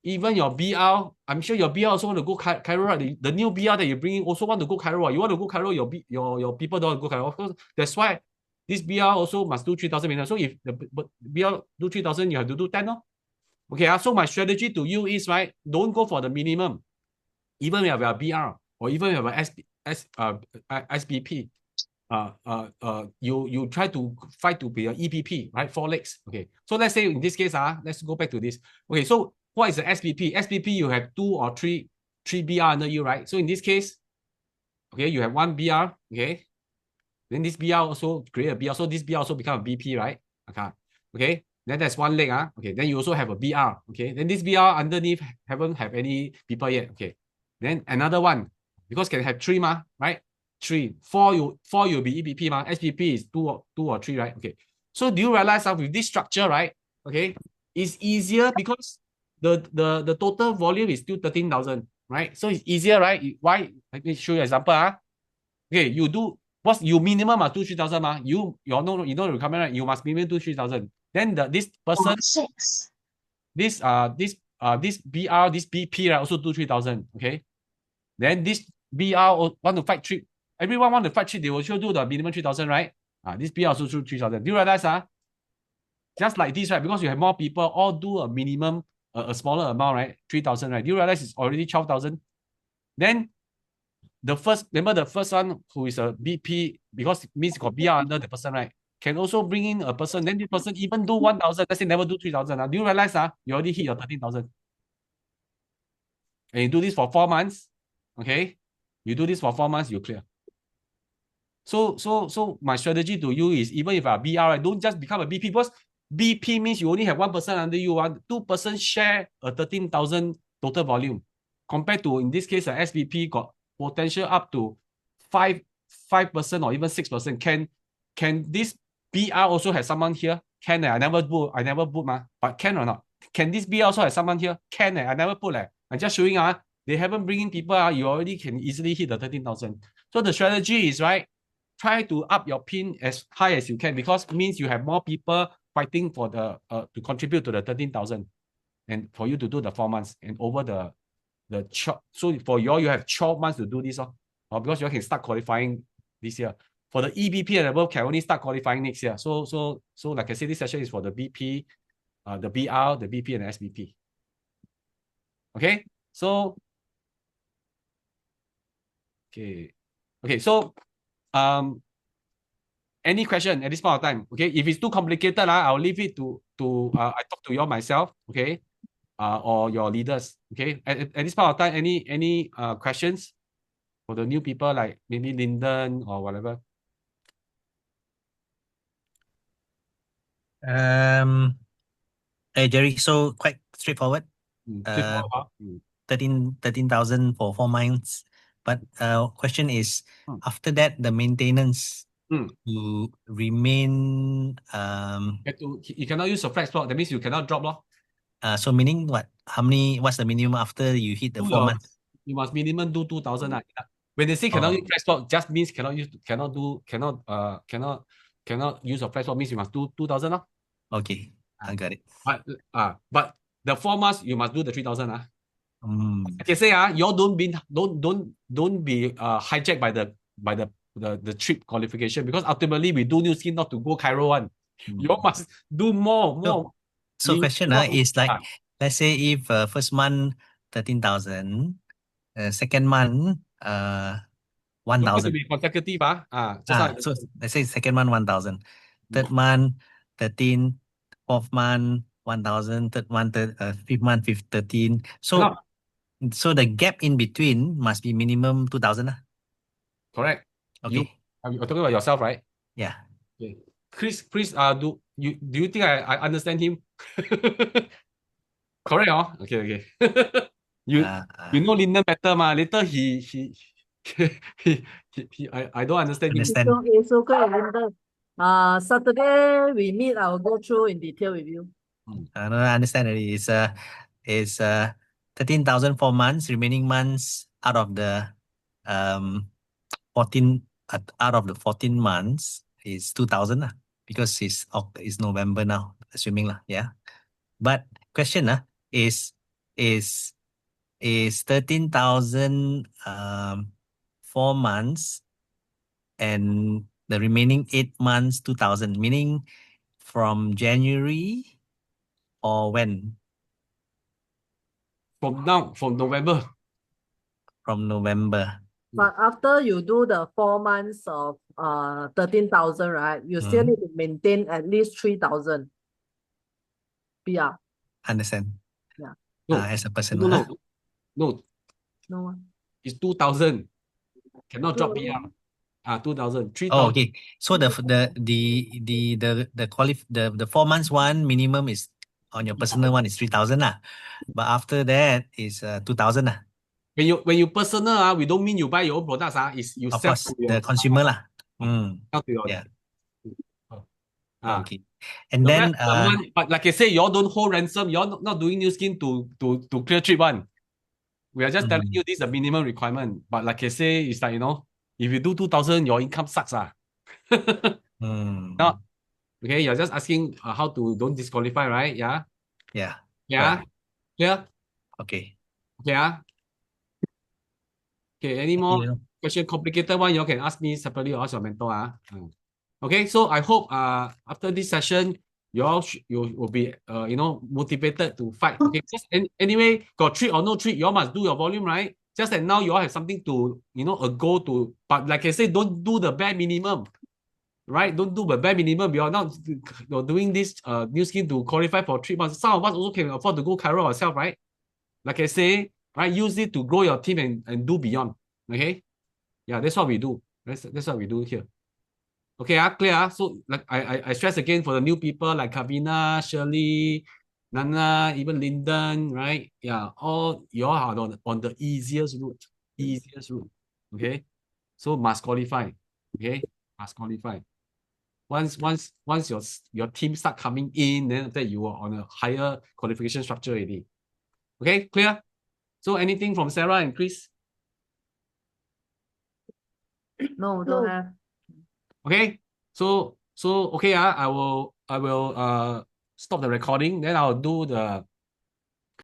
even your BR, I'm sure your BR also want to go Cairo, right? The new BR that you bring in also want to go Cairo. You want to go Cairo, your people don't want to go Cairo. Of course, that's why this BR also must do 3,000 minutes. So if the BR do 3,000, you have to do 10. Okay, so my strategy to you is, right, don't go for the minimum. Even if you have a BR or even if you have a SBP, you try to fight to be an EBP, right? 4 legs. Okay, so let's say in this case, let's go back to this. Okay, so what is the SBP? SBP, you have 2 or 3 BR under you, right? So in this case, okay, you have 1 BR, okay? Then this BR also create a BR, so this BR also become a BP, right? Okay, then there's 1 leg, okay, then you also have a BR, okay? Then this BR underneath haven't have any people yet, okay? Then another one, because can have 3, right? 3, 4 you'll be EBP, SBP is 2 or 3, right? Okay, so do you realize with this structure, right? Okay, it's easier because the total volume is still 13,000, right? So it's easier, right? Why? Let me show you an example. Okay, you do what's you minimum must do 3,000, you know the requirement, right? You must minimum do 3,000. Then this person, this BR, this BP, right, also do 3,000. Okay, then this BR want to fight trip. Everyone want to fight trip, they will sure do the minimum 3,000, right? This BR also do 3,000. Do you realize just like this, right? Because you have more people, all do a minimum, a smaller amount, right? 3,000, right? Do you realize it's already 12,000? Then remember the first one who is a BP, because it means got BR under the person, right? Can also bring in a person, then this person even do 1,000, let's say never do 3,000. Do you realize you already hit your 13,000? And you do this for 4 months, okay? You do this for 4 months, you clear. So my strategy to you is, even if a BR, right, don't just become a BP, because BP means you only have 1 person under you, 2 persons share a 13,000 total volume. Compared to, in this case, a SBP got potential up to 5% or even 6%. Can this BR also have someone here? Can I never put, but can or not? Can this BR also have someone here? Can I never put. I'm just showing they haven't bringing people, you already can easily hit the 13,000. So the strategy is, right, try to up your pin as high as you can, because it means you have more people fighting for the to contribute to the 13,000, and for you to do the 4 months and over the so for you have 12 months to do this, because you can start qualifying this year. For the EBP and above, can only start qualifying next year. So like I said, this session is for the BP, the BR, the BP, and the SBP. Okay, so okay, so any question at this point of time? Okay, if it's too complicated, I'll leave it to I talk to you all myself, okay, or your leaders. Okay, at this point of time, any questions for the new people, like maybe Lyndon or whatever? Hey Jerry, so quite straightforward. Straightforward, huh? 13,000 for 4 months. But question is, Hmm. after that, the maintenance Hmm. to remain You cannot use a flex block. That means you cannot drop loh. so meaning what? What's the minimum after you hit the Do 4 months? You must minimum do 2,000. When they say cannot use flex block, just means cannot use a flex block means you must do 2,000 lah. Okay, I got it. But the 4 months you must do the 3,000 . Mm. Okay, say you all don't be hijacked by the trip qualification, because ultimately we do new skin not to go Cairo one. You all must do more. So question is like, let's say if first month 13,000, second month Don't have to 1,000. be consecutive. Just like So let's say second month 1,000, third month 13, fourth month 1,000, third month, fifth month 13. So the gap in between must be minimum 2,000 lah. correct. Okay. You're talking about yourself, right? Yeah. Okay. Chris, do you think I understand him? Correct, okay. You know Lyndon better, ma. Later I don't understand him. Understand. It's okay, Linda. Saturday we meet. I will go through in detail with you. I understand already. It's 13,000 for months. Remaining months out of the 14 out of the 14 months is 2,000 lah, because it's November now, assuming lah. Yeah. But question is 13,000 4 months and the remaining 8 months 2,000, meaning from January or when? From November. From November. But after you do the 4 months of 13,000, right? You still need to maintain at least 3,000 BR. Understand. Yeah. As a person. No. It's 2,000. Cannot drop BR. 2,000. 3,000. Oh, okay. So the 4 months one minimum is on your personal one is 3,000 lah. But after that is 2,000 lah. When you personal, we don't mean you buy your own products. Is you of sell course, to your the consumer lah. sell to your, Yeah. Ah. Okay. And then but like I say, you all don't hold ransom. You all not doing new skin to clear trip one. We are just telling you this is a minimum requirement. But like I say, it's like, if you do 2,000, your income sucks. Not okay. You're just asking how to don't disqualify, right? Yeah. Yeah. Yeah. Yeah. Okay. Yeah. Okay. Any more question? Complicated one, you can ask me separately or ask your mentor. Okay. So I hope after this session, you will be motivated to fight. Okay. Just anyway, got treat or no treat, you all must do your volume, right? Just that now you all have something to a goal to. But like I say, don't do the bare minimum. Right? Don't do the bare minimum. We are not doing this new skin to qualify for 3 months. Some of us also can afford to go Cairo ourselves, right? Like I say, right? Use it to grow your team and do beyond. Okay? Yeah, that's what we do. That's what we do here. Okay, clear. So like I stress again for the new people like Kavina, Shirley, Nana, even Lyndon, right? Yeah, all you all are on the easiest route. Okay? So must qualify. Okay? Must qualify. Once your team start coming in, then after that you are on a higher qualification structure already. Okay, clear? So anything from Sarah and Chris? No, don't have. Okay, so okay, I will stop the recording, then I'll do the